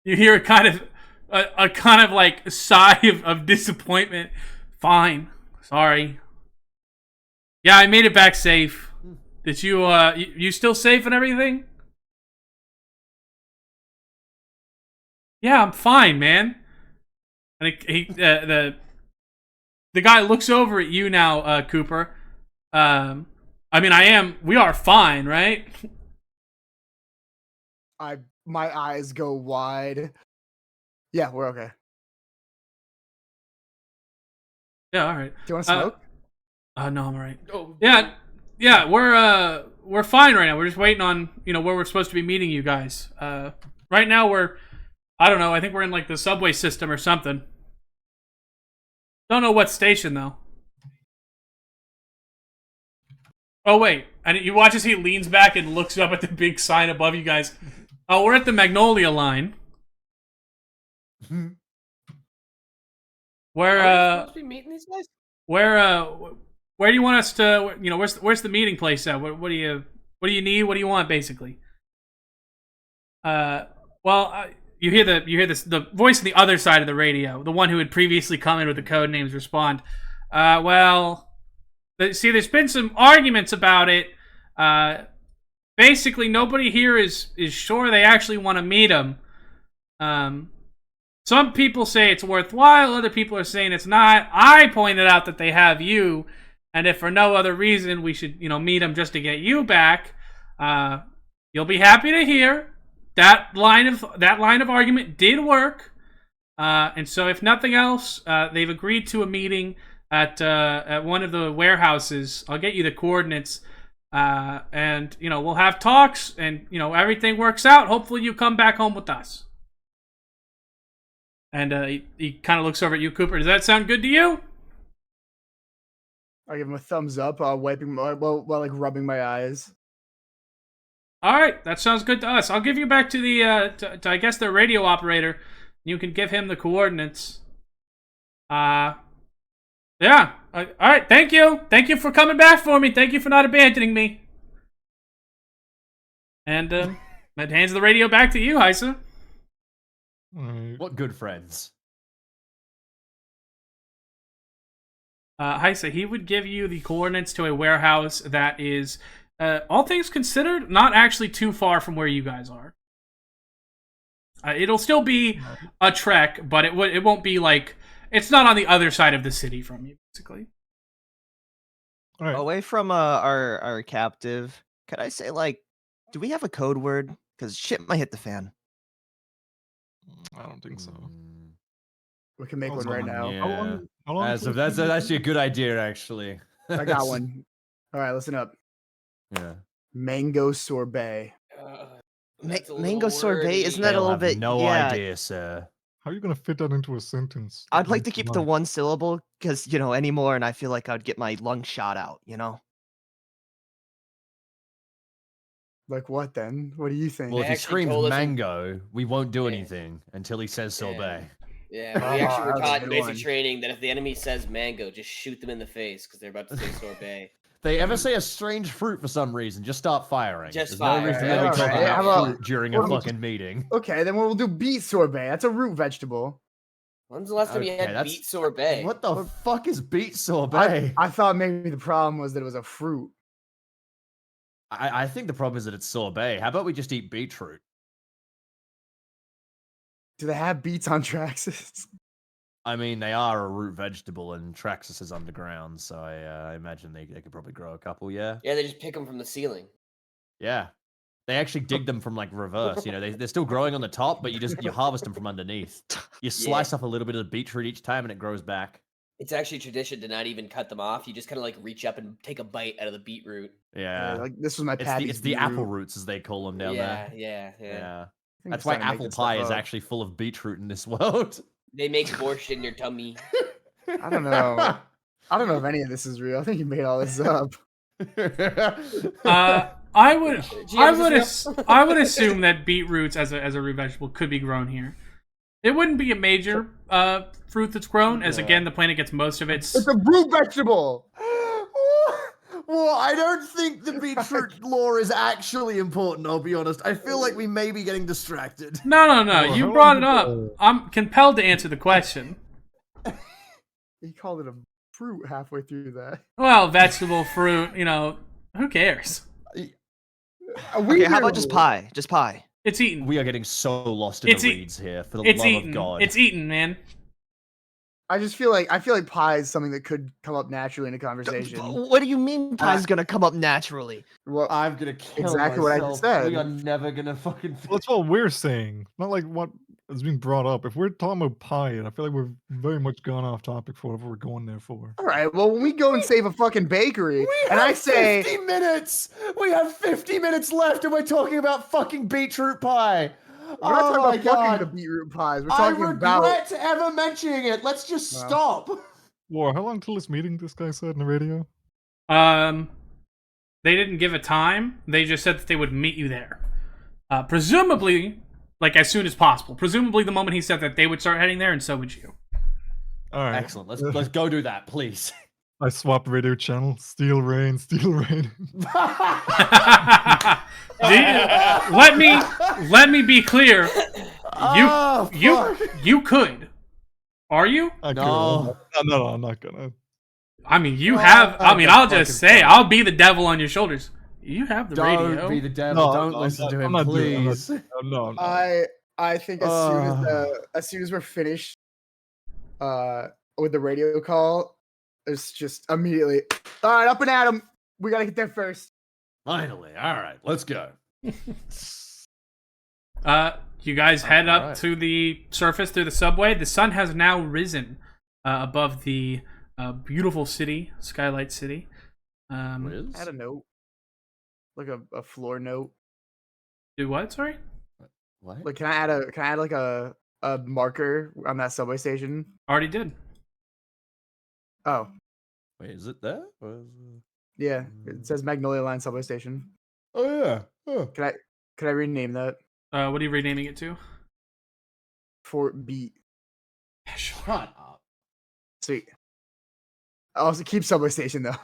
You hear a kind of like sigh of disappointment. Fine. Sorry. Yeah, I made it back safe. Did you you still safe and everything? Yeah, I'm fine, man. And the guy looks over at you now, Cooper. I mean, we are fine, right? My eyes go wide. Yeah, we're okay. Yeah, all right. Do you want to smoke? No, I'm all right. Oh, Yeah, we're fine right now. We're just waiting on, where we're supposed to be meeting you guys. Right now I don't know, I think we're in like the subway system or something. Don't know what station though. Oh wait, and you watch as he leans back and looks up at the big sign above you guys. Oh, we're at the Magnolia line. Where Are we supposed to be meeting these guys? where do you want us to? Where's the meeting place at? What do you need? What do you want basically? Well, you hear the voice on the other side of the radio, the one who had previously come in with the code names, respond. There's been some arguments about it. Basically, nobody here is sure they actually want to meet him. Some people say it's worthwhile. Other people are saying it's not. I pointed out that they have you, and if for no other reason, we should, meet him just to get you back. You'll be happy to hear that line of argument did work. And so, if nothing else, they've agreed to a meeting at one of the warehouses. I'll get you the coordinates, and we'll have talks, and everything works out. Hopefully, you come back home with us. And he kind of looks over at you, Cooper. Does that sound good to you? I give him a thumbs up, while rubbing my eyes. All right, that sounds good to us. I'll give you back to the I guess the radio operator. You can give him the coordinates. Yeah. All right. Thank you. Thank you for coming back for me. Thank you for not abandoning me. And that hands the radio back to you, Heisa. What good friends. Heisa, he would give you the coordinates to a warehouse that is, all things considered, not actually too far from where you guys are. It'll still be a trek, but it won't be like, it's not on the other side of the city from you, basically. All right. Away from our captive, could I say, do we have a code word? Because shit might hit the fan. I don't think so. We can make one right now. Yeah. How long That's actually a good idea, actually. I got one. All right, listen up. Yeah. Mango sorbet. Mango sorbet, isn't that a little bit? No yeah. idea, sir. How are you gonna fit that into a sentence? I'd like to keep the one syllable because any more, and I feel like I'd get my lung shot out. Like what then? What do you think? Well, if he actually screams told us- mango, we won't do Yeah. anything until he says sorbet. Yeah, we actually were that's a taught in good basic one. training that if the enemy says mango, just shoot them in the face because they're about to say sorbet. They ever say a strange fruit for some reason, just start firing. Just There's fire. no reason Yeah, to be alright. talking How about about- fruit during a fucking meeting. Okay, then we'll do beet sorbet. That's a root vegetable. When's the last time you Okay, had that's- beet sorbet? What the fuck is beet sorbet? I thought maybe the problem was that it was a fruit. I think the problem is that it's sorbet. How about we just eat beetroot? Do they have beets on Traxxas? I mean, they are a root vegetable, and Traxxas is underground, so I imagine they could probably grow a couple, yeah? Yeah, they just pick them from the ceiling. Yeah. They actually dig them from, reverse, they're still growing on the top, but you harvest them from underneath. You slice up a little bit of the beetroot each time, and it grows back. It's actually tradition to not even cut them off. You just kind of reach up and take a bite out of the beetroot. Yeah. This was my It's Patty's the apple beetroot. roots, as they call them down Yeah, there. yeah. I think That's I'm why starting to make apple this pie stuff is up. actually full of beetroot in this world. They make borscht in your tummy. I don't know. I don't know if any of this is real. I think you made all this up. I would assume that beetroots as a root vegetable could be grown here. It wouldn't be a major fruit that's grown, as again the planet gets most of its. It's a root vegetable. Well, I don't think the beetroot lore is actually important, I'll be honest. I feel like we may be getting distracted. No. Well, You how brought it long up. ago- I'm compelled to answer the question. He called it a fruit halfway through that. Well, vegetable, fruit, who cares? Okay, how about just pie? Just pie. It's eaten. We are getting so lost in It's the eat- weeds here, for the It's love eaten. of God. It's eaten, man. I feel like pie is something that could come up naturally in a conversation. What do you mean pie's gonna come up naturally? Well, I'm gonna kill Exactly what I just said. We are never gonna fucking... Well, that's what we're saying, not like what is being brought up. If we're talking about pie, I feel like we're very much gone off topic for whatever we're going there for. all right. Well, when we go and save a fucking bakery, and I say, 50 minutes! We have 50 minutes left and we're talking about fucking beetroot pie! we're not Oh my talking about fucking God. the beetroot pies. We're I talking regret about. ever mentioning it. Let's just Well. stop. War, how long till this meeting? This guy said in the radio. They didn't give a time. They just said that they would meet you there. Presumably, as soon as possible. Presumably, the moment he said that, they would start heading there, and so would you. All right. Excellent. Let's go do that, please. I swapped radio channel. Steel rain. Steel rain. Let me be clear. You could. Are you? I No. could. No, I'm not gonna. I mean, you have. I mean, I'll just say, I'll be the devil on your shoulders. You have the radio. Don't be the devil. No, Don't no, listen to I'm him, not doing it. please. No. I think as soon as we're finished with the radio call, it's just immediately all right, up and at 'em. We gotta get there first. Finally. All right, let's go. You guys head up Alright. to the surface through the subway. The sun has now risen above the beautiful city, Skylight City. Liz? Add a note, like a floor note. Do what? Sorry. What? Like, can I add like a marker on that subway station? Already did. Oh, Wait, is it there? Or is yeah. It says Magnolia Line subway station. Oh yeah. Oh. Can I rename that? What are you renaming it to? Fort Beat. Sure. Shut up. Sweet. I'll also keep subway station though.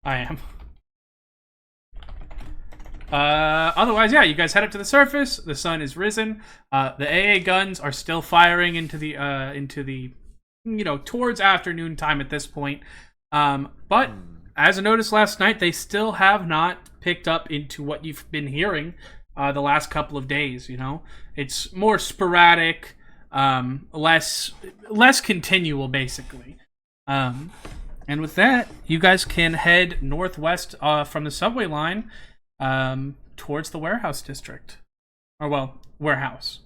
I am. Otherwise, yeah, you guys head up to the surface. The sun is risen. The AA guns are still firing into the towards afternoon time at this point. But as I noticed last night, they still have not picked up into what you've been hearing the last couple of days. It's more sporadic, less continual, basically. And with that, you guys can head northwest from the subway line towards the warehouse district. Warehouse.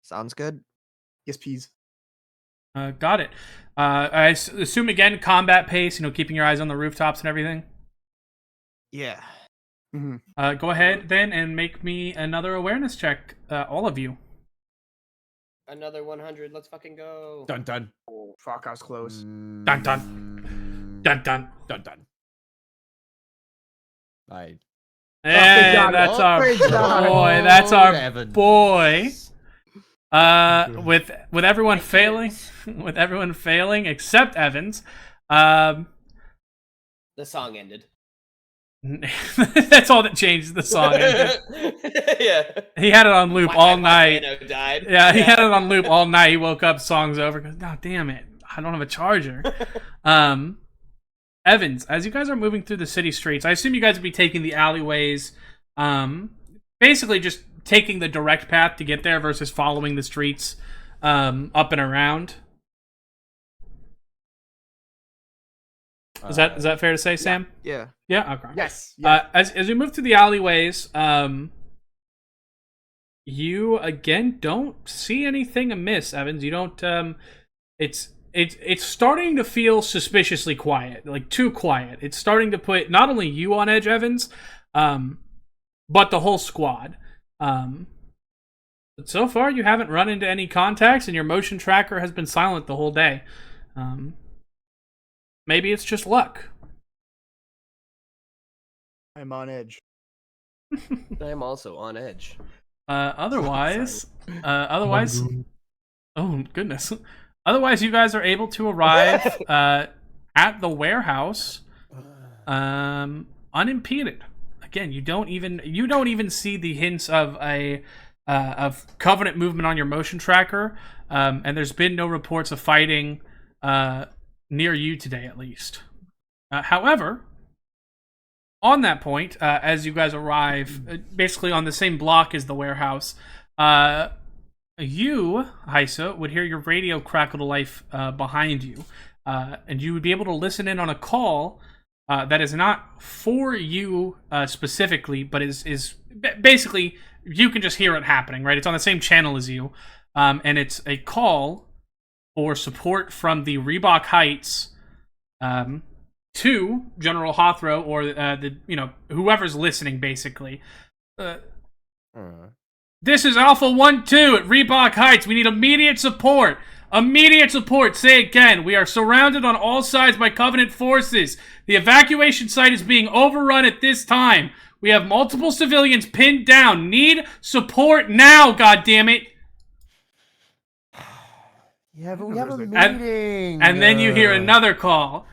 Sounds good. Yes, peas. Got it. I assume, again, combat pace, keeping your eyes on the rooftops and everything. Yeah. Mm-hmm. Go ahead, then, and make me another awareness check, all of you. Another 100. Let's fucking go. Dun dun. Oh, fuck, I was close. Dun dun. Dun dun. Dun dun. I. Hey, God. that's Oh, our praise God. boy. That's our Evan. boy. With everyone failing, except Evans. The song ended. That's all that changed. The song ended. Yeah. He had it on loop all night. Piano died. Yeah, he had it on loop all night. He woke up, song's over. Goes, "God damn it, I don't have a charger." Evans, as you guys are moving through the city streets, I assume you guys would be taking the alleyways, basically just taking the direct path to get there versus following the streets up and around. Is that fair to say, Sam? Yeah. Yeah. Okay. Yes. Yes. As you move through the alleyways, you again don't see anything amiss, Evans. You don't. It's starting to feel suspiciously quiet, like too quiet. It's starting to put not only you on edge, Evans, but the whole squad. But so far, you haven't run into any contacts, and your motion tracker has been silent the whole day. Maybe it's just luck. I'm on edge. I'm also on edge. Otherwise, oh goodness. Otherwise, you guys are able to arrive at the warehouse unimpeded. Again, you don't even see the hints of of Covenant movement on your motion tracker, and there's been no reports of fighting near you today, at least. However, on that point, as you guys arrive, basically on the same block as the warehouse, you, Heisa, would hear your radio crackle to life behind you, and you would be able to listen in on a call that is not for you specifically, but is basically you can just hear it happening, right? It's on the same channel as you, and it's a call for support from the Reebok Heights to General Hothrow or whoever's listening, basically. This is Alpha 1-2 at Reebok Heights. We need immediate support. Immediate support. Say again. We are surrounded on all sides by Covenant forces. The evacuation site is being overrun at this time. We have multiple civilians pinned down. Need support now, goddammit. Yeah, but we have a meeting. And then you hear another call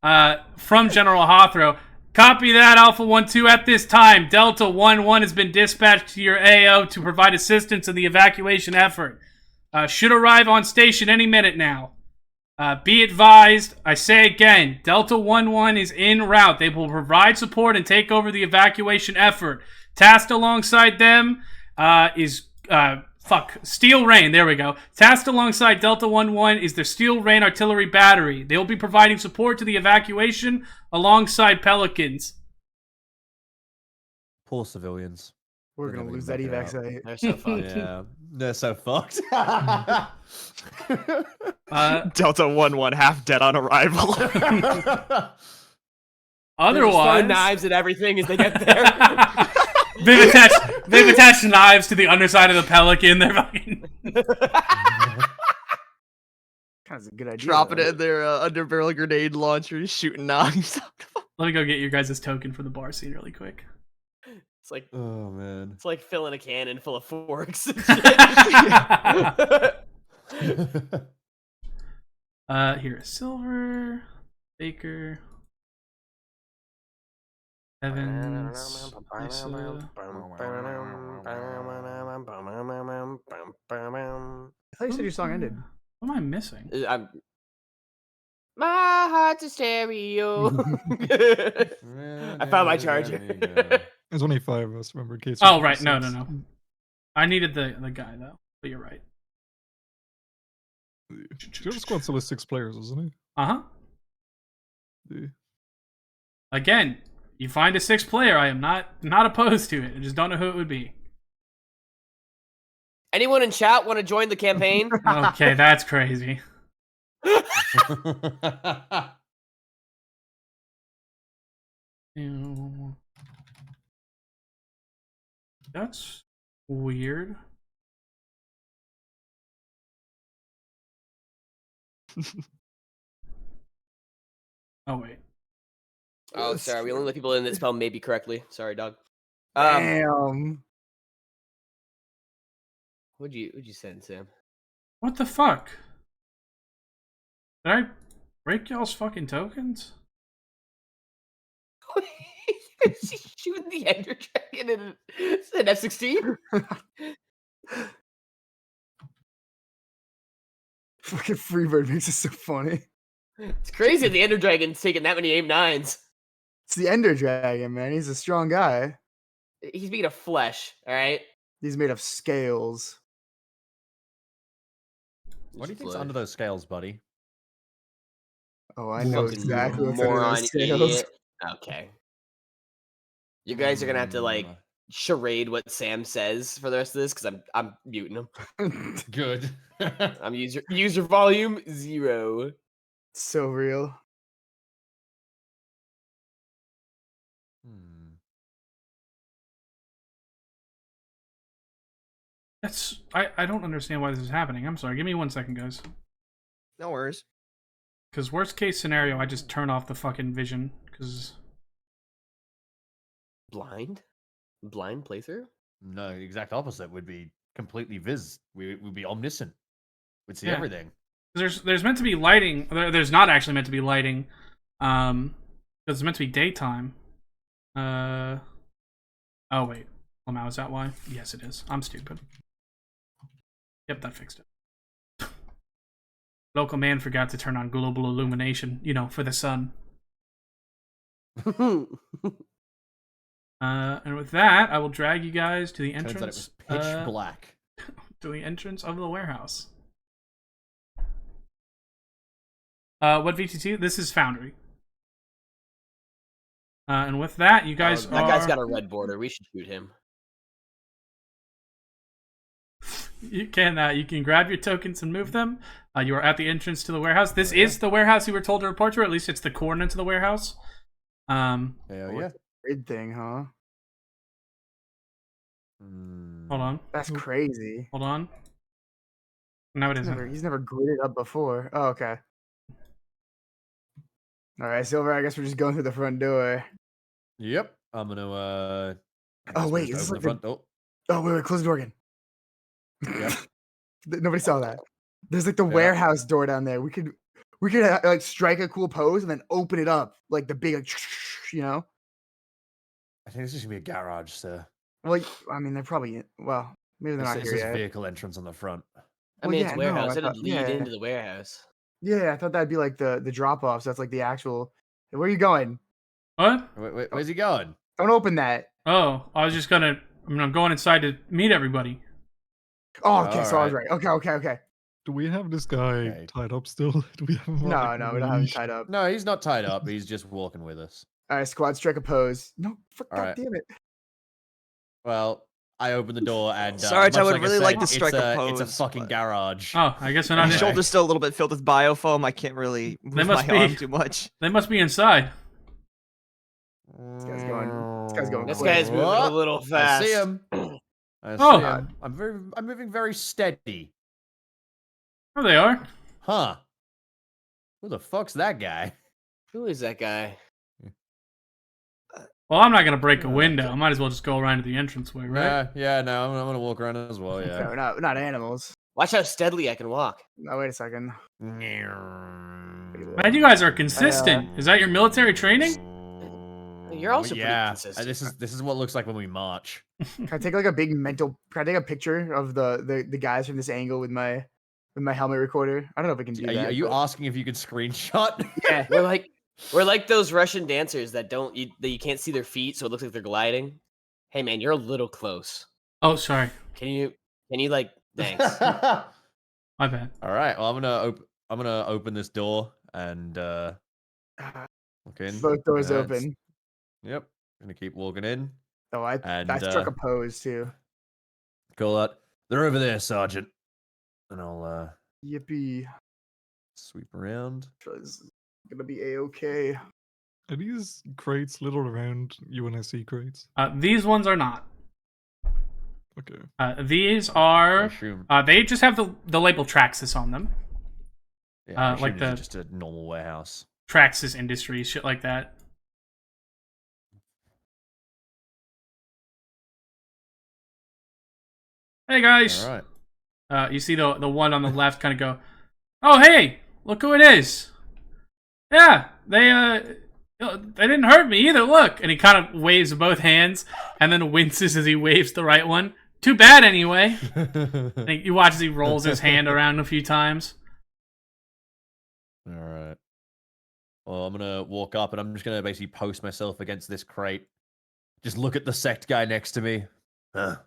from General Hothrow. Copy that, Alpha 1-2. At this time, Delta 1-1 has been dispatched to your AO to provide assistance in the evacuation effort. Should arrive on station any minute now. Be advised, I say again, Delta 1-1 is en route. They will provide support and take over the evacuation effort. Tasked alongside them is Steel Rain. There we go. Tasked alongside Delta 1-1 is the Steel Rain artillery battery. They will be providing support to the evacuation alongside Pelicans. Poor civilians. We're They're gonna never lose gonna that back evac it site. They're so fucked. Yeah, they're so fucked. Delta 1-1 half dead on arrival. They're just Otherwise, throwing knives at everything as they get there. they've attached knives to the underside of the Pelican. They're fucking. That's a good idea. Dropping though. it in their underbarrel grenade launchers, shooting knives. Let me go get your guys' token for the bar scene really quick. Oh man. It's like filling a cannon full of forks. Here is Silver, Baker, Evans, Lisa. I thought you said your song ended. What am I missing? My heart's a stereo. I found my charger. There's only 5 of us, remember? In case Oh, you right. No. six. I needed the guy, though. But you're right. The other squad's still 6 players, isn't it? Uh-huh. Yeah. Again, you find a 6th player. I am not opposed to it. I just don't know who it would be. Anyone in chat want to join the campaign? Okay, that's crazy. Ew. That's weird. Oh, wait. Oh, sorry. We only let people in that spell maybe correctly. Sorry, dog. Damn. What'd you send, Sam? What the fuck? Did I break y'all's fucking tokens? Shooting the Ender Dragon in an F-16? Fucking Freebird makes it so funny. It's crazy the Ender Dragon's taking that many aim-9s. It's the Ender Dragon, man. He's a strong guy. He's made of flesh, alright? He's made of scales. What do you think's under those scales, buddy? Oh, I know Fucking exactly what's under moron those scales. idiot. Okay. You guys are gonna have to like charade what Sam says for the rest of this because I'm muting him. Good. I'm user volume 0. So real. That's I don't understand why this is happening. I'm sorry. Give me 1 second, guys. No worries. Because worst case scenario, I just turn off the fucking vision. Because Blind playthrough? No, the exact opposite would be completely viz. We would be omniscient. We'd see Yeah. everything. there's meant to be lighting. There's not actually meant to be lighting. Because it's meant to be daytime. Oh wait. Oh, now is that why? Yes, it is. I'm stupid. Yep, that fixed it. Local man forgot to turn on global illumination, for the sun. And with that, I will drag you guys to the Turns entrance. out it was pitch black. To the entrance of the warehouse. What VT2? This is Foundry. And with that, you guys that guy's got a red border. We should shoot him. You can grab your tokens and move them. You are at the entrance to the warehouse. This is the warehouse you were told to report to, or at least it's the coordinates of the warehouse. Hell yeah. Grid thing, huh? Hold on. That's crazy. Hold on. No, it isn't. He's never gridded up before. Oh, okay. All right, Silver. I guess we're just going through the front door. Yep. I'm gonna I guess Oh we'll wait, just is this open like the front door. Oh wait, close the door again. Yep. Nobody saw that. There's like the warehouse door down there. We could like strike a cool pose and then open it up like the big, I think this is gonna be a garage, sir. Well, I mean, they're probably well, maybe they're not This here is yet. vehicle entrance on the front. I Well, mean, yeah, it's no, warehouse. I It'd thought, lead yeah, into the warehouse. yeah, I thought that'd be like the drop off. So that's like the actual. Where are you going? What? Where's he going? Don't open that. Oh, I was just gonna. I mean, I'm going inside to meet everybody. Oh, okay, so I was Alright. right. Okay. Do we have this guy Okay. tied up still? Do we have him on, No, like, no, a we don't have him leash? tied up. No, he's not tied up. He's just walking with us. All right, squad strike a pose. No, fuck, God Alright. damn it. Well, I open the door and Sarge, I much would really said, like to strike a It's a pose, fucking but- garage. Oh, I guess they're My not. Okay. shoulder's still a little bit filled with biofoam. I can't really move must my be- arm too much. They must be inside. This guy's going This quick. guy's moving a little fast. I see him. I see Oh. him. I'm moving very steady. There they are. Huh? Who the fuck's that guy? Who is that guy? Well, I'm not gonna break a Yeah, window. okay. I might as well just go around to the entranceway, right? Yeah. No, I'm gonna walk around as well. No, Yeah. we're not animals. Watch how steadily I can walk. No, wait a second. Man, you guys are consistent. Is that your military training? You're also pretty yeah. consistent. This is what it looks like when we march. Can I take like a big mental? Can I take a picture of the guys from this angle with my helmet recorder? I don't know if I can do that. Are you but- asking if you could screenshot? Yeah. We're like those Russian dancers that you can't see their feet, so it looks like they're gliding. Hey man, you're a little close. Oh, sorry. Can you like thanks? All My bad. right. Well, I'm gonna open this door and look in. Both doors Yeah, it's- open. Yep. Gonna keep walking in. Oh, I And struck a pose too. call out. They're over there, Sergeant. And I'll Yippee! sweep around. It's gonna be a-okay. Are these crates littered around UNSC crates? These ones are not. Okay. These I are. assume. They just have the label Traxxas on them. Yeah, I like assume this is the- just a normal warehouse. Traxxas Industries, shit like that. Hey guys. All right. You see the one on the left kind of go, oh hey, look who it is. Yeah, they didn't hurt me either. Look, and he kind of waves both hands and then winces as he waves the right one. Too bad anyway. And you watch as he rolls his hand around a few times. All right. Well, I'm gonna walk up and I'm just gonna basically post myself against this crate. Just look at the sect guy next to me, and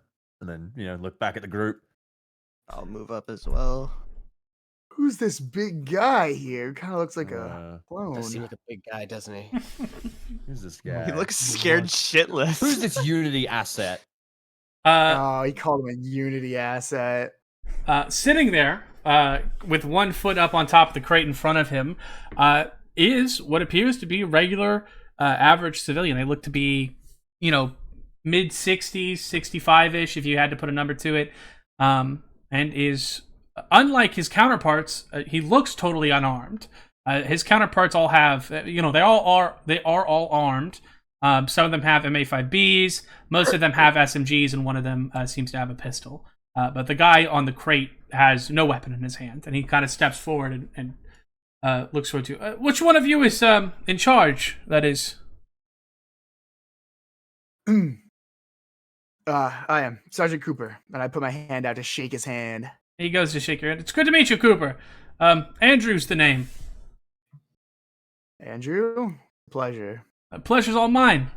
then look back at the group. I'll move up as well. Who's this big guy here? Kind of looks like a clone. Does seem like a big guy, doesn't he? Who's this guy? He looks scared shitless. Who's this Unity asset? Oh, he called him a Unity asset. Sitting there, with one foot up on top of the crate in front of him, is what appears to be regular, average civilian. They look to be, mid 60s, 65-ish, if you had to put a number to it, and is, unlike his counterparts, he looks totally unarmed. His counterparts all have, they are all armed. Some of them have MA5Bs, most of them have SMGs, and one of them seems to have a pistol. But the guy on the crate has no weapon in his hand, and he kind of steps forward and looks toward you. Which one of you is in charge? That is. I am Sergeant Cooper, and I put my hand out to shake his hand. He goes to shake your hand. It's good to meet you, Cooper. Andrew's the name. Andrew, pleasure. Pleasure's all mine.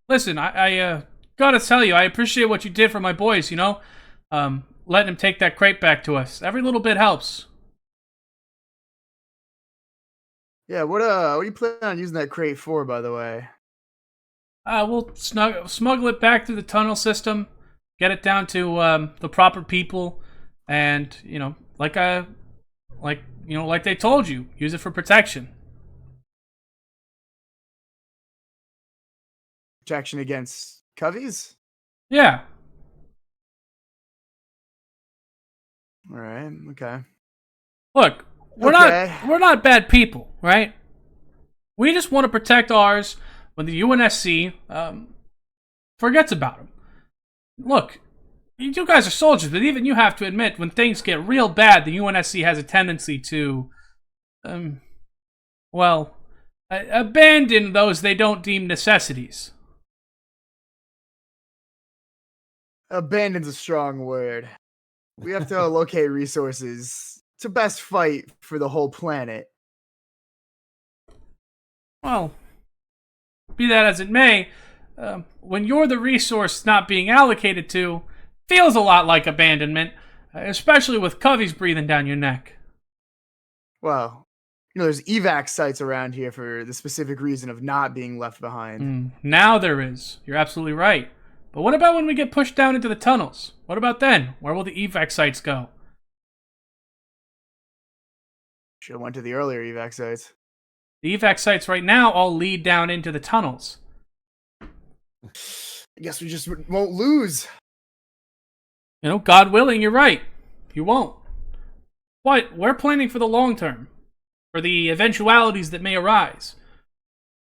Listen, I gotta tell you, I appreciate what you did for my boys. Letting him take that crate back to us. Every little bit helps. Yeah, what are you planning on using that crate for, by the way? We'll smuggle it back through the tunnel system, get it down to the proper people, and like they told you, use it for protection. Protection against coveys? Yeah. All right, okay. Look, we're not bad people, right? We just want to protect ours when the UNSC forgets about them. Look, you guys are soldiers, but even you have to admit, when things get real bad, the UNSC has a tendency to, abandon those they don't deem necessities. Abandon's a strong word. We have to allocate resources to best fight for the whole planet. Well, be that as it may, when you're the resource not being allocated to, feels a lot like abandonment, especially with coveys breathing down your neck. Well, there's evac sites around here for the specific reason of not being left behind. Now there is. You're absolutely right. But what about when we get pushed down into the tunnels? What about then? Where will the evac sites go? Should have went to the earlier evac sites. The evac sites right now all lead down into the tunnels. I guess we just won't lose. God willing, you're right. You won't. But we're planning for the long term, for the eventualities that may arise.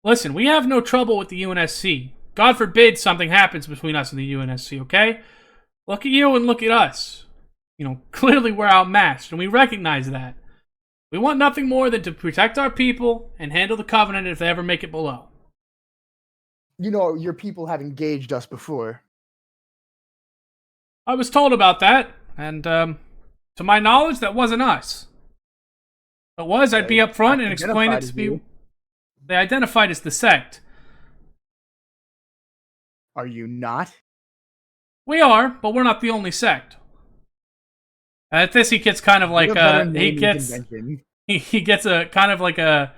Listen, we have no trouble with the UNSC. God forbid something happens between us and the UNSC, okay? Look at you and look at us. Clearly we're outmatched, and we recognize that. We want nothing more than to protect our people and handle the Covenant if they ever make it below. Your people have engaged us before. I was told about that, and to my knowledge, that wasn't us. If it was, I'd be upfront and explain it to be. They identified as the sect. Are you not? We are, but we're not the only sect. At this, he gets kind of like he gets a kind of like a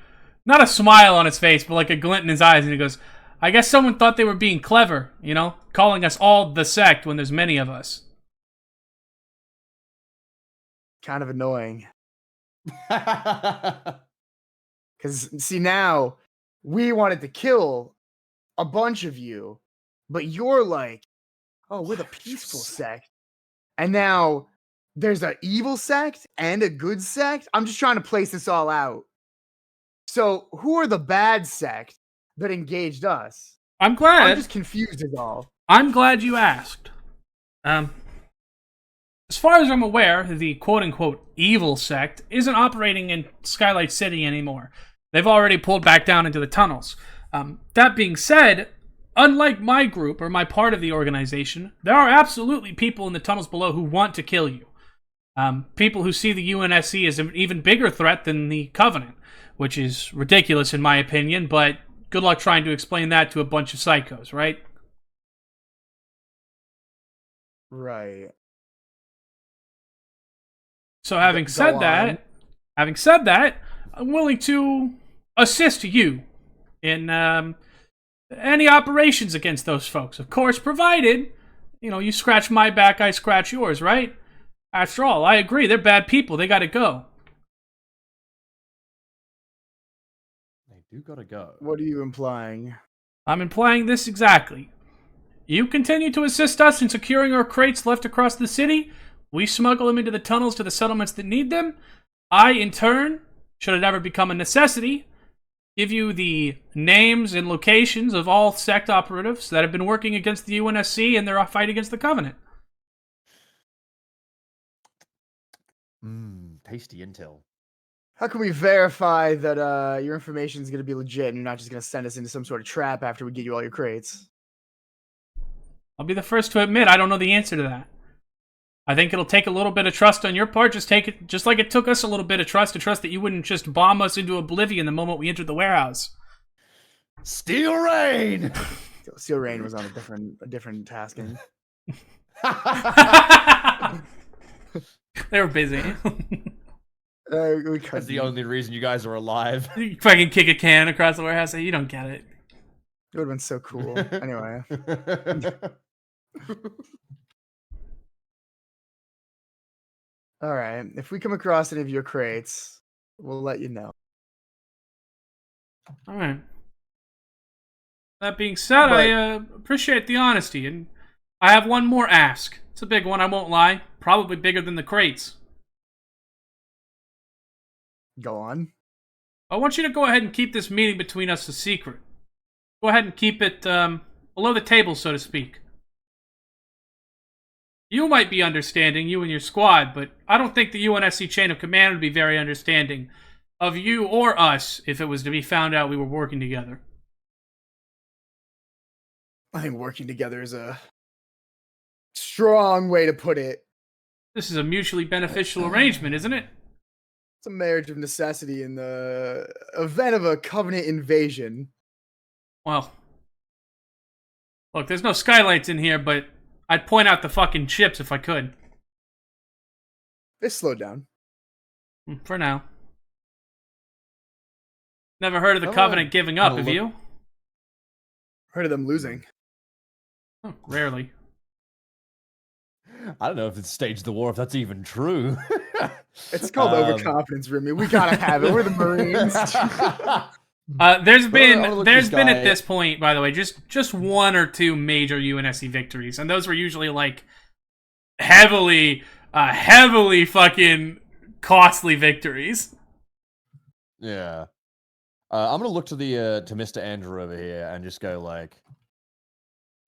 not a smile on his face, but like a glint in his eyes, and he goes, "I guess someone thought they were being clever, calling us all the sect when there's many of us." Kind of annoying. Because see, now we wanted to kill a bunch of you, but you're like, oh, we're the peaceful sect, and now there's an evil sect and a good sect. I'm just trying to place this all out. So who are the bad sect that engaged us? I'm glad. I'm just confused as all. I'm glad you asked. As far as I'm aware, the quote-unquote evil sect isn't operating in Skylight City anymore. They've already pulled back down into the tunnels. That being said, unlike my group or my part of the organization, there are absolutely people in the tunnels below who want to kill you. People who see the UNSC as an even bigger threat than the Covenant, which is ridiculous in my opinion, but good luck trying to explain that to a bunch of psychos, right? Right. So having said that, I'm willing to assist you in any operations against those folks. Of course, provided, you scratch my back, I scratch yours, right? After all, I agree, they're bad people. They gotta go. They do gotta go. What are you implying? I'm implying this exactly. You continue to assist us in securing our crates left across the city. We smuggle them into the tunnels to the settlements that need them. I, in turn, should it ever become a necessity, give you the names and locations of all sect operatives that have been working against the UNSC in their fight against the Covenant. Tasty intel. How can we verify that your information is going to be legit and you're not just going to send us into some sort of trap after we get you all your crates? I'll be the first to admit I don't know the answer to that. I think it'll take a little bit of trust on your part, just like it took us a little bit of trust to trust that you wouldn't just bomb us into oblivion the moment we entered the warehouse. Steel Rain! Steel Rain was on a different tasking. They were busy. That's the only reason you guys are alive. You fucking kick a can across the warehouse. You don't get it. It would have been so cool. Anyway. All right. If we come across any of your crates, we'll let you know. All right. That being said, I appreciate the honesty, and I have one more ask. It's a big one, I won't lie. Probably bigger than the crates. Go on. I want you to go ahead and keep this meeting between us a secret. Go ahead and keep it below the table, so to speak. You might be understanding, you and your squad, but I don't think the UNSC chain of command would be very understanding of you or us if it was to be found out we were working together. I think working together is a strong way to put it. This is a mutually beneficial arrangement, isn't it? It's a marriage of necessity in the event of a Covenant invasion. Well, look, there's no skylights in here, but I'd point out the fucking ships if I could. They slowed down. For now. Never heard of the Covenant giving up, have you? Heard of them losing. Oh, rarely. I don't know if it's staged the war, if that's even true. It's called overconfidence, Rimmy. We gotta have it. We're the Marines. There's been guy. at this point, by the way, just one or two major UNSC victories, and those were usually like heavily fucking costly victories. Yeah. I'm gonna look to the to Mr. Andrew over here and just go like,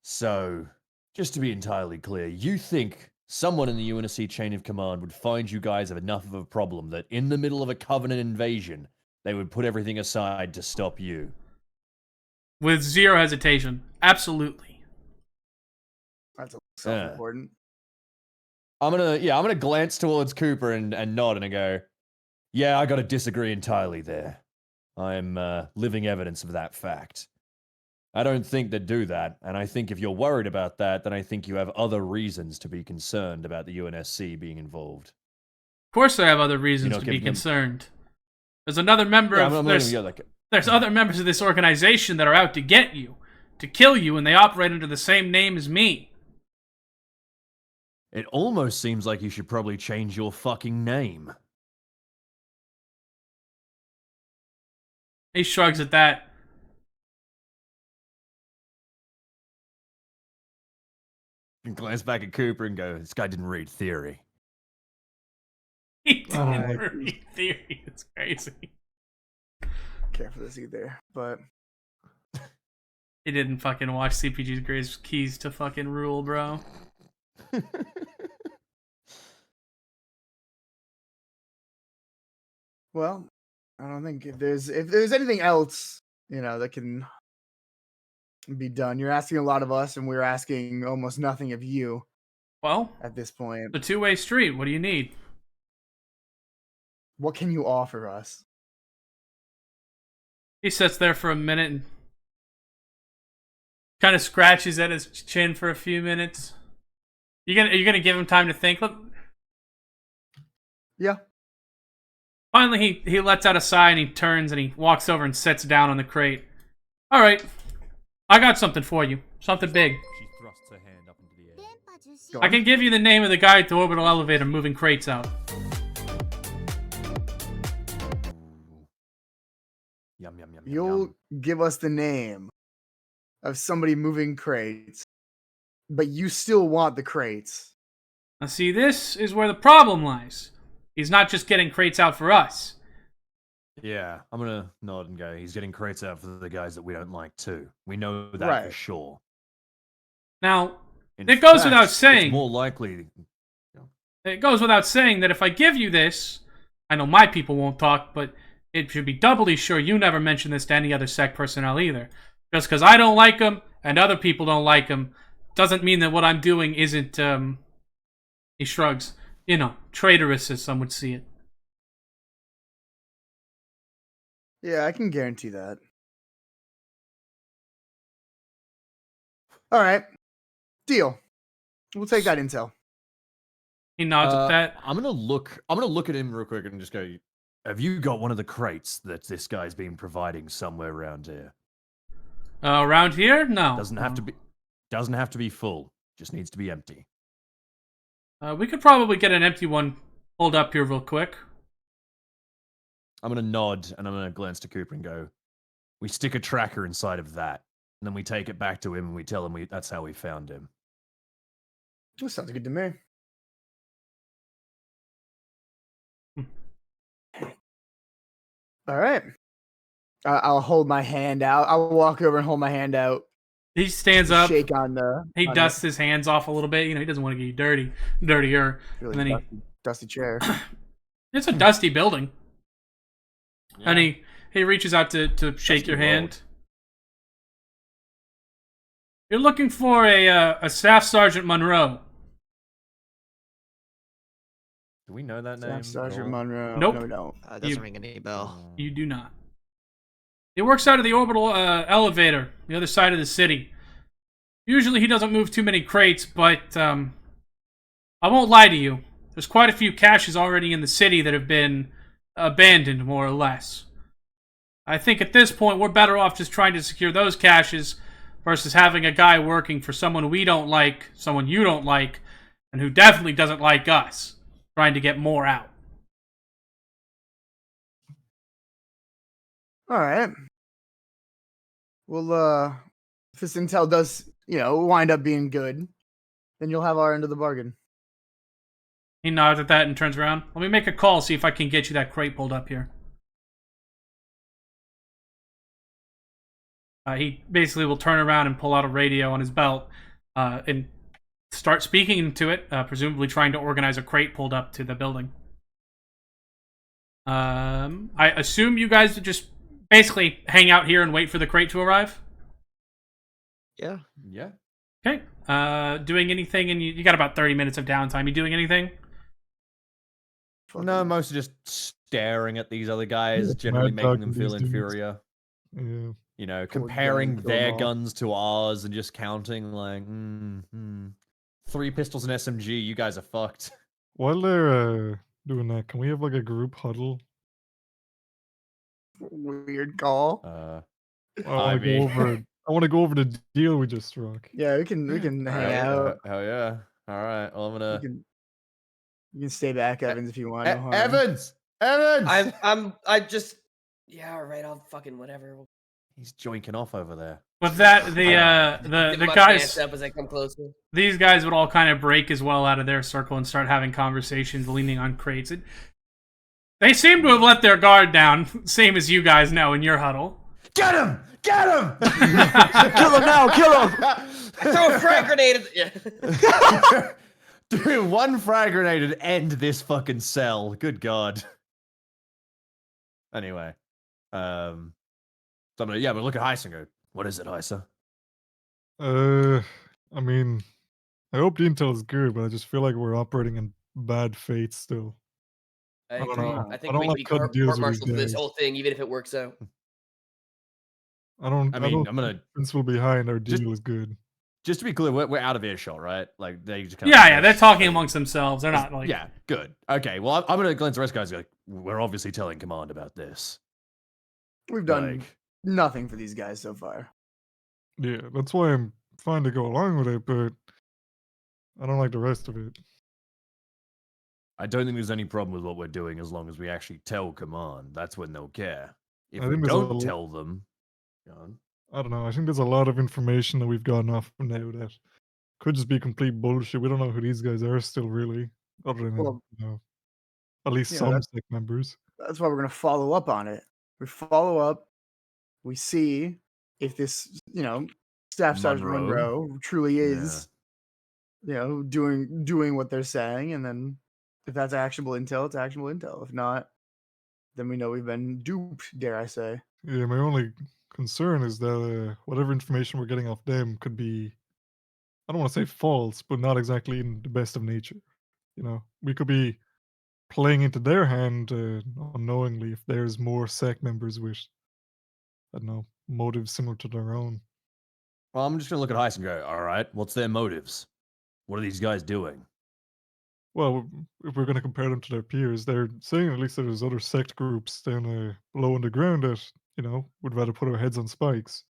so, just to be entirely clear, you think someone in the UNSC chain of command would find you guys have enough of a problem that in the middle of a Covenant invasion, they would put everything aside to stop you? With zero hesitation. Absolutely. That's self-important. I'm gonna glance towards Cooper and nod and I go, yeah, I gotta disagree entirely there. I'm living evidence of that fact. I don't think they'd do that, and I think if you're worried about that, then I think you have other reasons to be concerned about the UNSC being involved. Of course I have other reasons to be concerned. There's another member there's other members of this organization that are out to get you, to kill you, and they operate under the same name as me. It almost seems like you should probably change your fucking name. He shrugs at that. And glance back at Cooper and go, this guy didn't read theory. He didn't read theory. It's crazy. Care for this either, but he didn't fucking watch CPG's Greatest Keys to fucking Rule, bro. well, I don't think if there's anything else, that can be done. You're asking a lot of us, and we're asking almost nothing of you. Well, at this point, the two-way street. What do you need? What can you offer us? He sits there for a minute and kind of scratches at his chin for a few minutes. Are you gonna give him time to think? Look. Yeah. Finally, he lets out a sigh and he turns and he walks over and sits down on the crate. All right, I got something for you. Something big. She thrusts her hand up into the air. I can give you the name of the guy at the orbital elevator moving crates out. Yum, yum, yum, You'll give us the name of somebody moving crates, but you still want the crates. Now see, this is where the problem lies. He's not just getting crates out for us. Yeah, I'm gonna nod and go, he's getting crates out for the guys that we don't like too. We know that for sure. Now, it goes without saying. It's more likely. It goes without saying that if I give you this, I know my people won't talk, but it should be doubly sure you never mention this to any other sect personnel either. Just because I don't like them and other people don't like them doesn't mean that what I'm doing isn't, he shrugs, traitorous as some would see it. Yeah, I can guarantee that. All right. Deal. We'll take that intel. He nods at that. I'm gonna look at him real quick and just go, have you got one of the crates that this guy's been providing somewhere around here? Around here? No. Doesn't have to be full. Just needs to be empty. We could probably get an empty one pulled up here real quick. I'm going to nod and I'm going to glance to Cooper and go, we stick a tracker inside of that. And then we take it back to him and we tell him that's how we found him. That sounds good to me. All right. I'll hold my hand out. I'll walk over and hold my hand out. He stands up. Shake on the. He dusts his hands off a little bit. He doesn't want to get you dirtier. Really and then dusty chair. It's a dusty building. Yeah. And he reaches out to shake your hand. You're looking for a Staff Sergeant Monroe. Do we know that Staff name? at Sergeant all? Monroe. Nope. No, we don't. Doesn't You- ring any bell. You do not. He works out of the orbital elevator, the other side of the city. Usually he doesn't move too many crates, but I won't lie to you. There's quite a few caches already in the city that have been abandoned, more or less. I think at this point we're better off just trying to secure those caches versus having a guy working for someone we don't like, someone you don't like, and who definitely doesn't like us, trying to get more out. All right. Well, if this intel does, wind up being good, then you'll have our end of the bargain. He nods at that and turns around. Let me make a call, see if I can get you that crate pulled up here. He basically will turn around and pull out a radio on his belt and start speaking into it, presumably trying to organize a crate pulled up to the building. I assume you guys would just basically hang out here and wait for the crate to arrive? Yeah. Yeah. Okay. Doing anything, and you got about 30 minutes of downtime. You doing anything? No, mostly just staring at these other guys, Yeah, generally mad making dogging them feel these dudes. inferior. Yeah. You know, Pull a gun, comparing kill 'em their all. guns to ours and just counting like, 3 pistols and SMG, you guys are fucked. While they're doing that, can we have like a group huddle? Weird call. I want to go over. I want to go over the deal we just struck. Yeah, we can hang Alright, out. hell yeah. Alright, well, I'm You gonna. can stay back, Evans, if you want. No harm. Evans! Evans! I just. Yeah, all right. I'll fucking whatever. He's joinking off over there. With that, Dip the my guys, pants up as I come closer. these guys would all kind of break as well out of their circle and start having conversations, leaning on crates. They seem to have let their guard down, same as you guys know in your huddle. Get him! Get him! Kill him now! Kill him! Throw a frag grenade at yeah. Dude, one frag grenade and end this fucking cell. Good god. Anyway. So I'm gonna, but look at Heisa and go, what is it, Heisa? I mean, I hope the intel is good, but I just feel like we're operating in bad faith still. I don't agree. know. I I think don't we like can be cutting deals with court-martialed these for this guys. whole thing, even if it works out. I don't. I mean, don't I'm gonna think the principle behind our just- deal is good. just to be clear, we're out of earshot, right? Like they just Yeah, they're talking amongst themselves. They're not like. Yeah, good. Okay, well, I'm gonna glance the rest of the guys. And go, like, we're obviously telling command about this. We've done Like, nothing for these guys so far. Yeah, that's why I'm fine to go along with it, but I don't like the rest of it. I don't think there's any problem with what we're doing as long as we actually tell command. That's when they'll care. If I we think there's a don't l- tell them, go on. I don't know. I think there's a lot of information that we've gotten off from now that could just be complete bullshit. We don't know who these guys are still, really, other than Well, at least yeah, some that- SEC members. That's why we're gonna follow up on it. We follow up. We see if this, Staff Sergeant Monroe truly is, doing what they're saying, and then if that's actionable intel, it's actionable intel. If not, then we know we've been duped. Dare I say? Yeah, my only concern is that whatever information we're getting off them could be, I don't want to say false, but not exactly in the best of nature. We could be playing into their hand unknowingly if there's more SEC members with, I don't know, motives similar to their own. Well, I'm just gonna look at Heist and go, all right, what's their motives? What are these guys doing? Well, if we're going to compare them to their peers, they're saying at least that there's other sect groups down below on the ground that, would rather put our heads on spikes.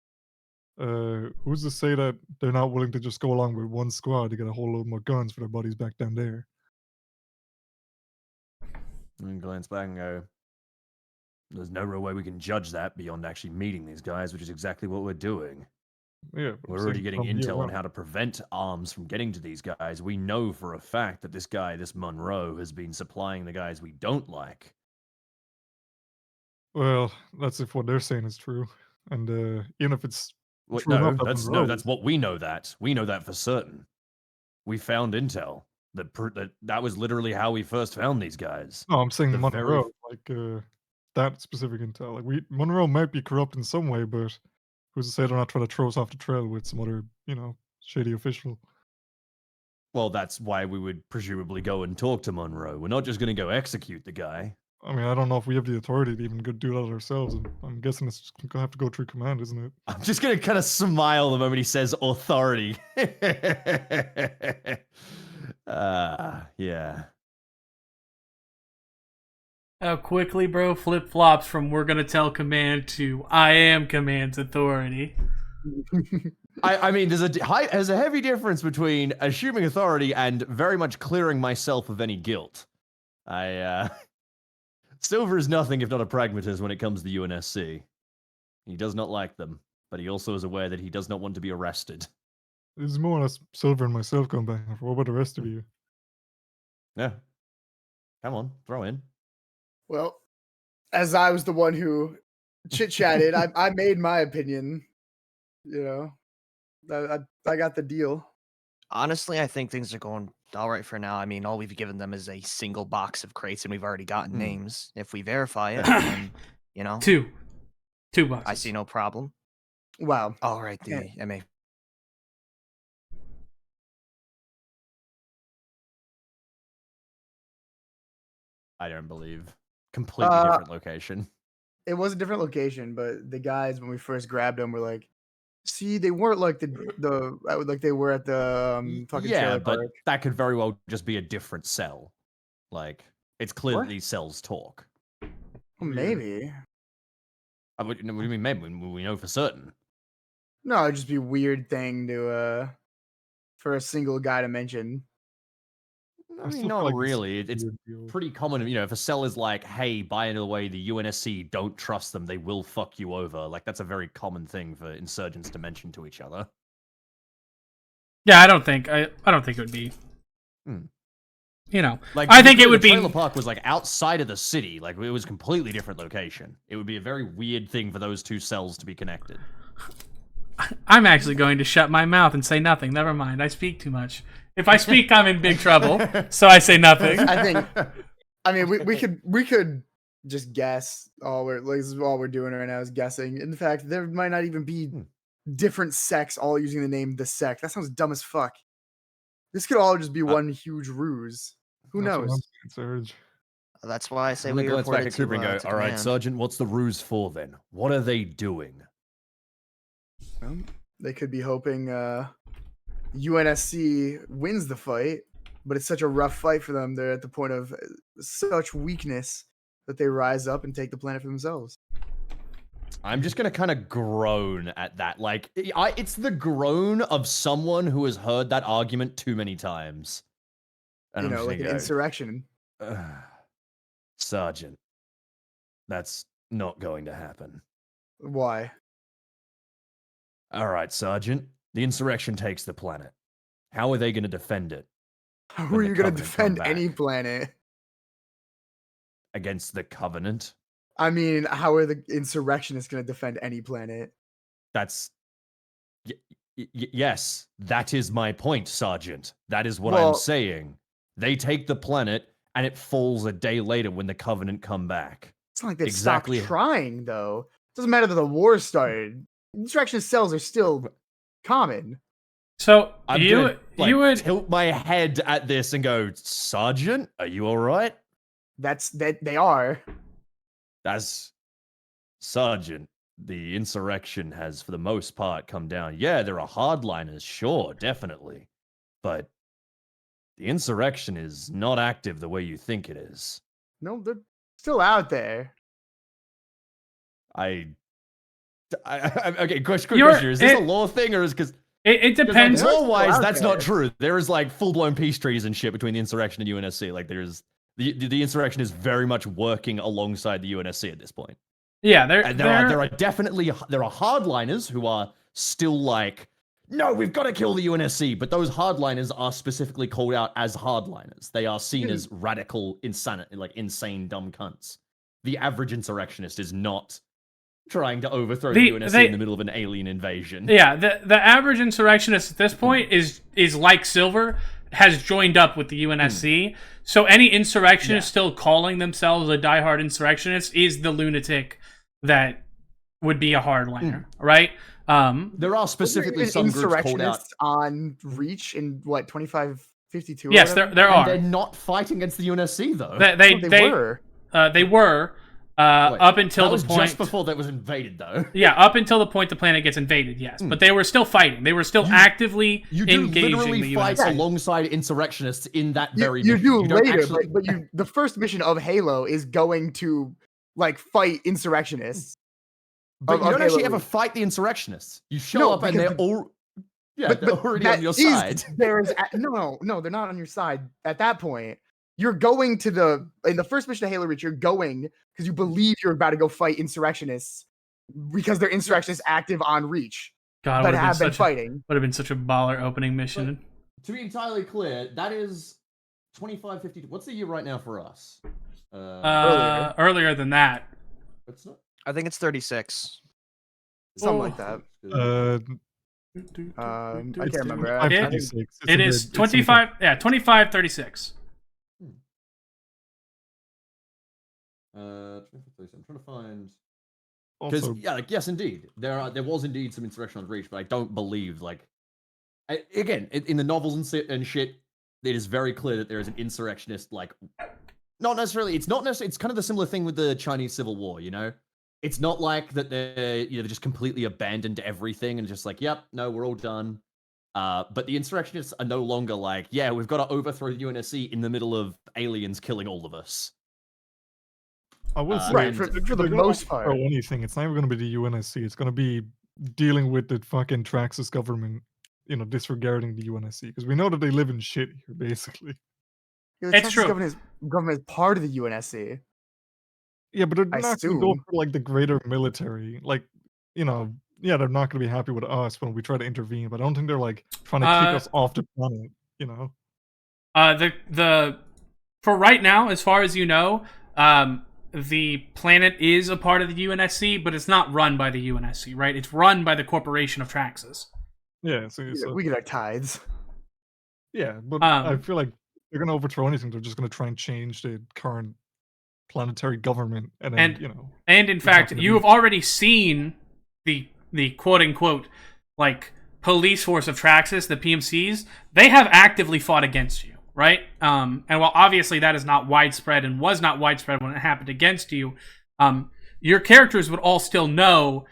Who's to say that they're not willing to just go along with one squad to get a whole load more guns for their buddies back down there? And glance back and go, there's no real way we can judge that beyond actually meeting these guys, which is exactly what we're doing. Yeah, but I'm We're already saying getting from here intel on on. how to prevent arms from getting to these guys. We know for a fact that this guy, this Monroe, has been supplying the guys we don't like. Well, that's if what they're saying is true. And even if it's What, true enough no, that that's Monroe that's what we know. We know that for certain. We found intel that was literally how we first found these guys. No, I'm saying the very- Monroe, like that specific intel. Like Monroe might be corrupt in some way, but who's to say they're not trying to throw us off the trail with some other, shady official? Well, that's why we would presumably go and talk to Monroe. We're not just going to go execute the guy. I mean, I don't know if we have the authority to even go do that ourselves. I'm guessing it's gonna have to go through command, isn't it? I'm just going to kind of smile the moment he says authority. Yeah. How quickly, bro, flip flops from "we're gonna tell command" to "I am command's authority." I mean, there's a heavy difference between assuming authority and very much clearing myself of any guilt. Silver is nothing if not a pragmatist when it comes to the UNSC. He does not like them, but he also is aware that he does not want to be arrested. It's more or less Silver and myself going back and forth. What about the rest of you? Yeah. Come on, throw in. Well, as I was the one who chit-chatted, I made my opinion. You know, I got the deal. Honestly, I think things are going all right for now. I mean, all we've given them is a single box of crates, and we've already gotten names. If we verify it, then, you know, Two boxes. I see no problem. Wow. All right, the MA. I don't believe. Completely different location. It was a different location, but the guys when we first grabbed them were like, "See, they weren't like like they were at the fucking Yeah, trailer but park." that could very well just be a different cell. Like, it's clear What? that these cells talk. Well, maybe. What do you mean maybe? We know for certain. No, it'd just be a weird thing to for a single guy to mention. I mean, still not feel like really. It's weird deal. pretty common, if a cell is like, hey, by the way, the UNSC, don't trust them, they will fuck you over. Like, that's a very common thing for insurgents to mention to each other. Yeah, I don't think it would be. Like, I think it would the be. trailer park was like outside of the city. Like, it was a completely different location. It would be a very weird thing for those two cells to be connected. I'm actually going to shut my mouth and say nothing. Never mind. I speak too much. If I speak, I'm in big trouble. So I say nothing. I mean, we could just guess. This is all we're doing right now is guessing. In fact, there might not even be different sects all using the name the sect. That sounds dumb as fuck. This could all just be one huge ruse. Who That's what I'm knows? saying, Serge. That's why I say I'm we gonna glance report back it at to, Cooper and go, to all right, command. Sergeant, what's the ruse for then? What are they doing? Well, they could be hoping UNSC wins the fight, but it's such a rough fight for them. They're at the point of such weakness that they rise up and take the planet for themselves. I'm just gonna kind of groan at that. Like, it's the groan of someone who has heard that argument too many times. And I'm just Like gonna an go, insurrection. Sergeant, that's not going to happen. Why? All right, Sergeant, the insurrection takes the planet. How are they going to defend it? How when are the you going to Covenant come defend any back? planet? Against the Covenant? I mean, how are the insurrectionists going to defend any planet? That's... yes, that is my point, Sergeant. That is what Well- I'm saying. They take the planet, and it falls a day later when the Covenant come back. It's not like they've Exactly. stopped trying, though. It doesn't matter that the war started. Insurrectionist cells are still common. So I'm you gonna, you would tilt my head at this and go, Sergeant, are you all right? They are. That's Sergeant. The insurrection has, for the most part, come down. Yeah, there are hardliners, sure, definitely. But the insurrection is not active the way you think it is. No, they're still out there. Okay, question. You're- Is this a it- law thing, or is because it depends. They're still law-wise out that's not there. true? There is like full-blown peace treaties and shit between the insurrection and UNSC. Like there's the insurrection is very much working alongside the UNSC at this point. Yeah, And there are definitely hardliners who are still like, no, we've got to kill the UNSC. But those hardliners are specifically called out as hardliners. They are seen as radical, insane dumb cunts. The average insurrectionist is not trying to overthrow the UNSC in the middle of an alien invasion. Yeah, the average insurrectionist at this point is like Silver, has joined up with the UNSC. So any insurrectionist still calling themselves a diehard insurrectionist is the lunatic that would be a hardliner, right? There are specifically some groups called out. Insurrectionists on Reach in what 25 52. Yes, there And are. they're not fighting against the UNSC though. They were. They were Wait, up until that the was point. just before that was invaded though. Yeah, up until the point the planet gets invaded. Yes, but they were still fighting. They were still actively You do engaging literally the fight UNSC. alongside insurrectionists in that very You mission. do You don't later, actually... but the first mission of Halo is going to like fight insurrectionists. But of you don't actually Halo ever Reach. fight the insurrectionists. You show No, up and they're because all... Yeah, but they're already that on your is- side. There's no, they're not on your side at that point. You're going to in the first mission of Halo Reach. You're going because you believe you're about to go fight insurrectionists because they're insurrectionists active on Reach God, that have been fighting. Would have been such a baller opening mission. To be entirely clear, that is 2552. What's the year right now for us? Earlier than that. It's not... I think it's 36. Something like that. I can't remember. I think 56. It is 25. Yeah, 2536. I'm trying to find... Because Also, yeah, like, yes, indeed, there was indeed some insurrection on Reach, but I don't believe again in the novels and shit, it is very clear that there is an insurrectionist not necessarily. It's not necessarily. It's kind of the similar thing with the Chinese Civil War. You know, it's not like that they're just completely abandoned everything and just like, yep, no, we're all done. But the insurrectionists are no longer like, yeah, we've got to overthrow the UNSC in the middle of aliens killing all of us. I will say, Right, for if the they're gonna most overthrow part. anything, it's never going to be the UNSC. It's going to be dealing with the fucking Traxxas government, disregarding the UNSC because we know that they live in shit here, basically. Yeah, the It's Texas true. government is part of the UNSC. Yeah, but they're I not going to go assume. for like the greater military. Yeah, they're not going to be happy with us when we try to intervene. But I don't think they're like trying to kick us off the planet. The for right now, as far as you know, the planet is a part of the UNSC, but it's not run by the UNSC, right? It's run by the corporation of Traxxas. Yeah, so We get our tithes. yeah, but I feel like they're going to overthrow anything. They're just going to try and change the current planetary government, and then And in fact, gonna you be- have already seen the quote unquote like police force of Traxxas, the PMCs. They have actively fought against you, right? And while obviously that is not widespread and was not widespread when it happened against you, your characters would all still know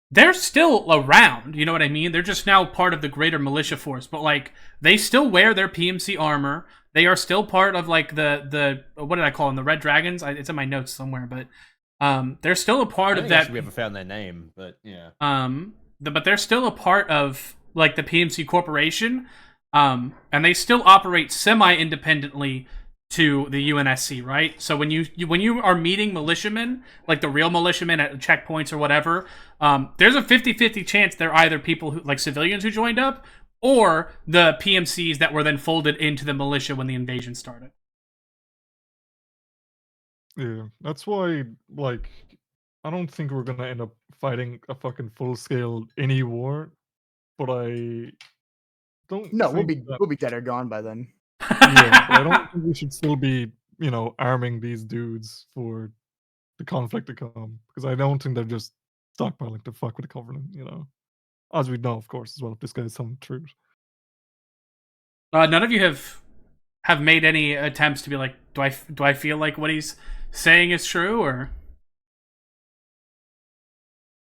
they're still around. You know what I mean? They're just now part of the greater militia force, but like they still wear their PMC armor. They are still part of like the what did I call them? The Red Dragons. It's in my notes somewhere, but they're still a part of that. We haven't found their name, but yeah. But they're still a part of like the PMC Corporation, and they still operate semi-independently to the UNSC, right? So when you are meeting militiamen, like the real militiamen at checkpoints or whatever, there's a 50-50 chance they're either people who like civilians who joined up or the PMCs that were then folded into the militia when the invasion started. Yeah, that's why, like, I don't think we're gonna end up fighting a fucking full-scale any war, but I don't. No, we'll think be dead or gone by then. Yeah, but I don't think we should still be, arming these dudes for the conflict to come because I don't think they're just stockpiling to fuck with the Covenant. As we know, of course, as well. If this guy's telling the truth. None of you have made any attempts to be like, do I feel like what he's saying is true, or?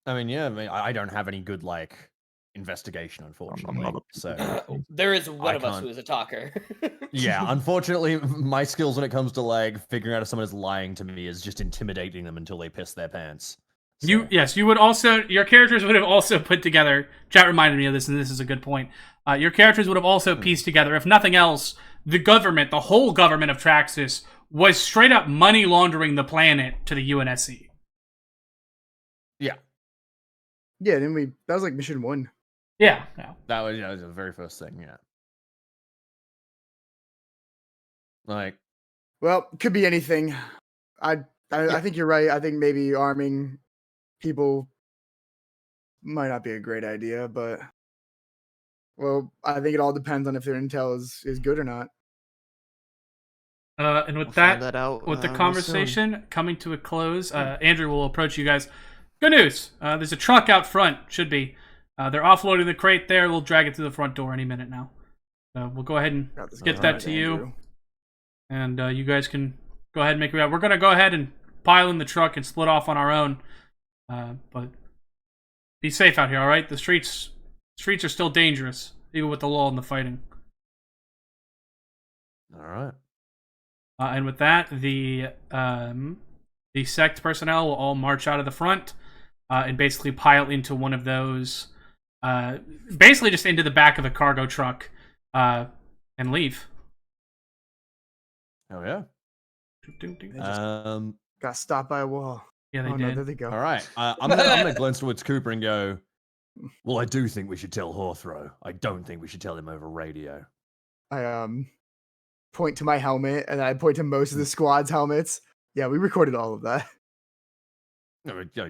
I mean, yeah. I don't have any good investigation, unfortunately. So There is one I of us can't. who is a talker. yeah, unfortunately, my skills when it comes to figuring out if someone is lying to me is just intimidating them until they piss their pants. So. You would also, your characters would have also put together, chat reminded me of this, and this is a good point. Your characters would have also pieced together, if nothing else, the whole government of Traxxas was straight up money laundering the planet to the UNSC. Yeah. Yeah, that was like mission 1. Yeah. That was the very first thing, yeah. Well, could be anything. I think you're right. I think maybe arming people might not be a great idea, but I think it all depends on if their intel is good or not. And with We'll find that out, with the real conversation coming to a close, Andrew will approach you guys. Good news. There's a truck out front. Should be. They're offloading the crate there. We'll drag it through the front door any minute now. We'll go ahead and Got this get going that with to you. Andrew. And you guys can go ahead and make it out. We're going to go ahead and pile in the truck and split off on our own. But be safe out here, all right? The streets are still dangerous, even with the lull and the fighting. All right. And with that, the sect personnel will all march out of the front and basically pile into one of those, basically just into the back of the cargo truck and leave. Oh yeah. Got stopped by a wall. Yeah, they Oh did. no, there they go. All right. I'm gonna glance towards Cooper and go. Well, I do think we should tell Hawthrow. I don't think we should tell him over radio. I point to my helmet and I point to most of the squad's helmets. Yeah, we recorded all of that.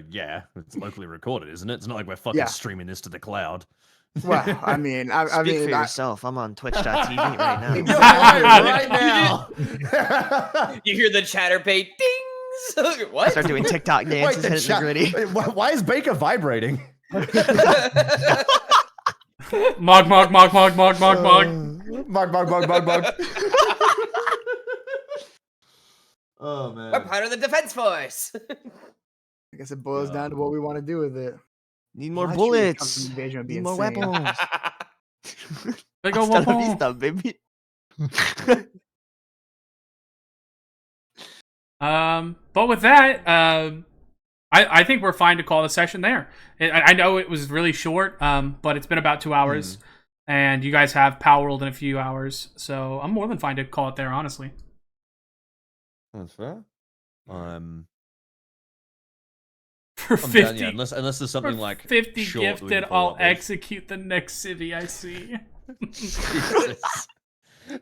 Yeah, it's locally recorded, isn't it? It's not like we're fucking Yeah. streaming this to the cloud. Well, I mean, I Speak mean, for yourself. I'm on Twitch.tv right now. Exactly. right now. You hear the chatterbait dings. What? Start doing TikTok dances, the hitting the gritty. Why is Baker vibrating? Mog. Mug. Oh man. We're part of the defense force. I guess it boils down to what we want to do with it. Need more Live stream bullets. invasion would be Need more insane. weapons. Big ol' Hasta la weapon. vista, baby. But with that, I think we're fine to call the session there. I know it was really short, but it's been about 2 hours, and you guys have Power World in a few hours, so I'm more than fine to call it there, honestly. That's fair. For I'm 50, down, yeah, unless there's something for like 50 short that we gifted, can follow I'll up with. execute the next civvy I see.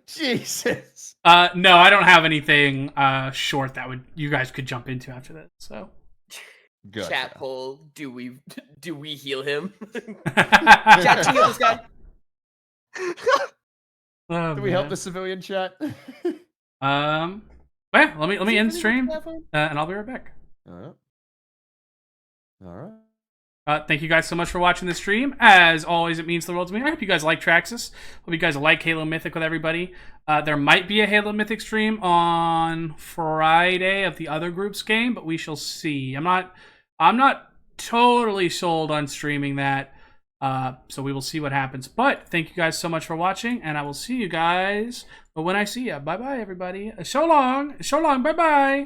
Jesus. No, I don't have anything short that you guys could jump into after that. So. Gotcha. Chat poll: Do we heal him? Chat Chat, heal this guy. Oh, Do we help man. the civilian chat? Well, let me end stream, and I'll be right back. All right. Thank you guys so much for watching the stream. As always, it means the world to me. I hope you guys like Traxxas. Hope you guys like Halo Mythic with everybody. There might be a Halo Mythic stream on Friday of the other group's game, but we shall see. I'm not totally sold on streaming that, so we will see what happens. But thank you guys so much for watching, and I will see you guys when I see you. Bye bye, everybody. So long. Bye bye.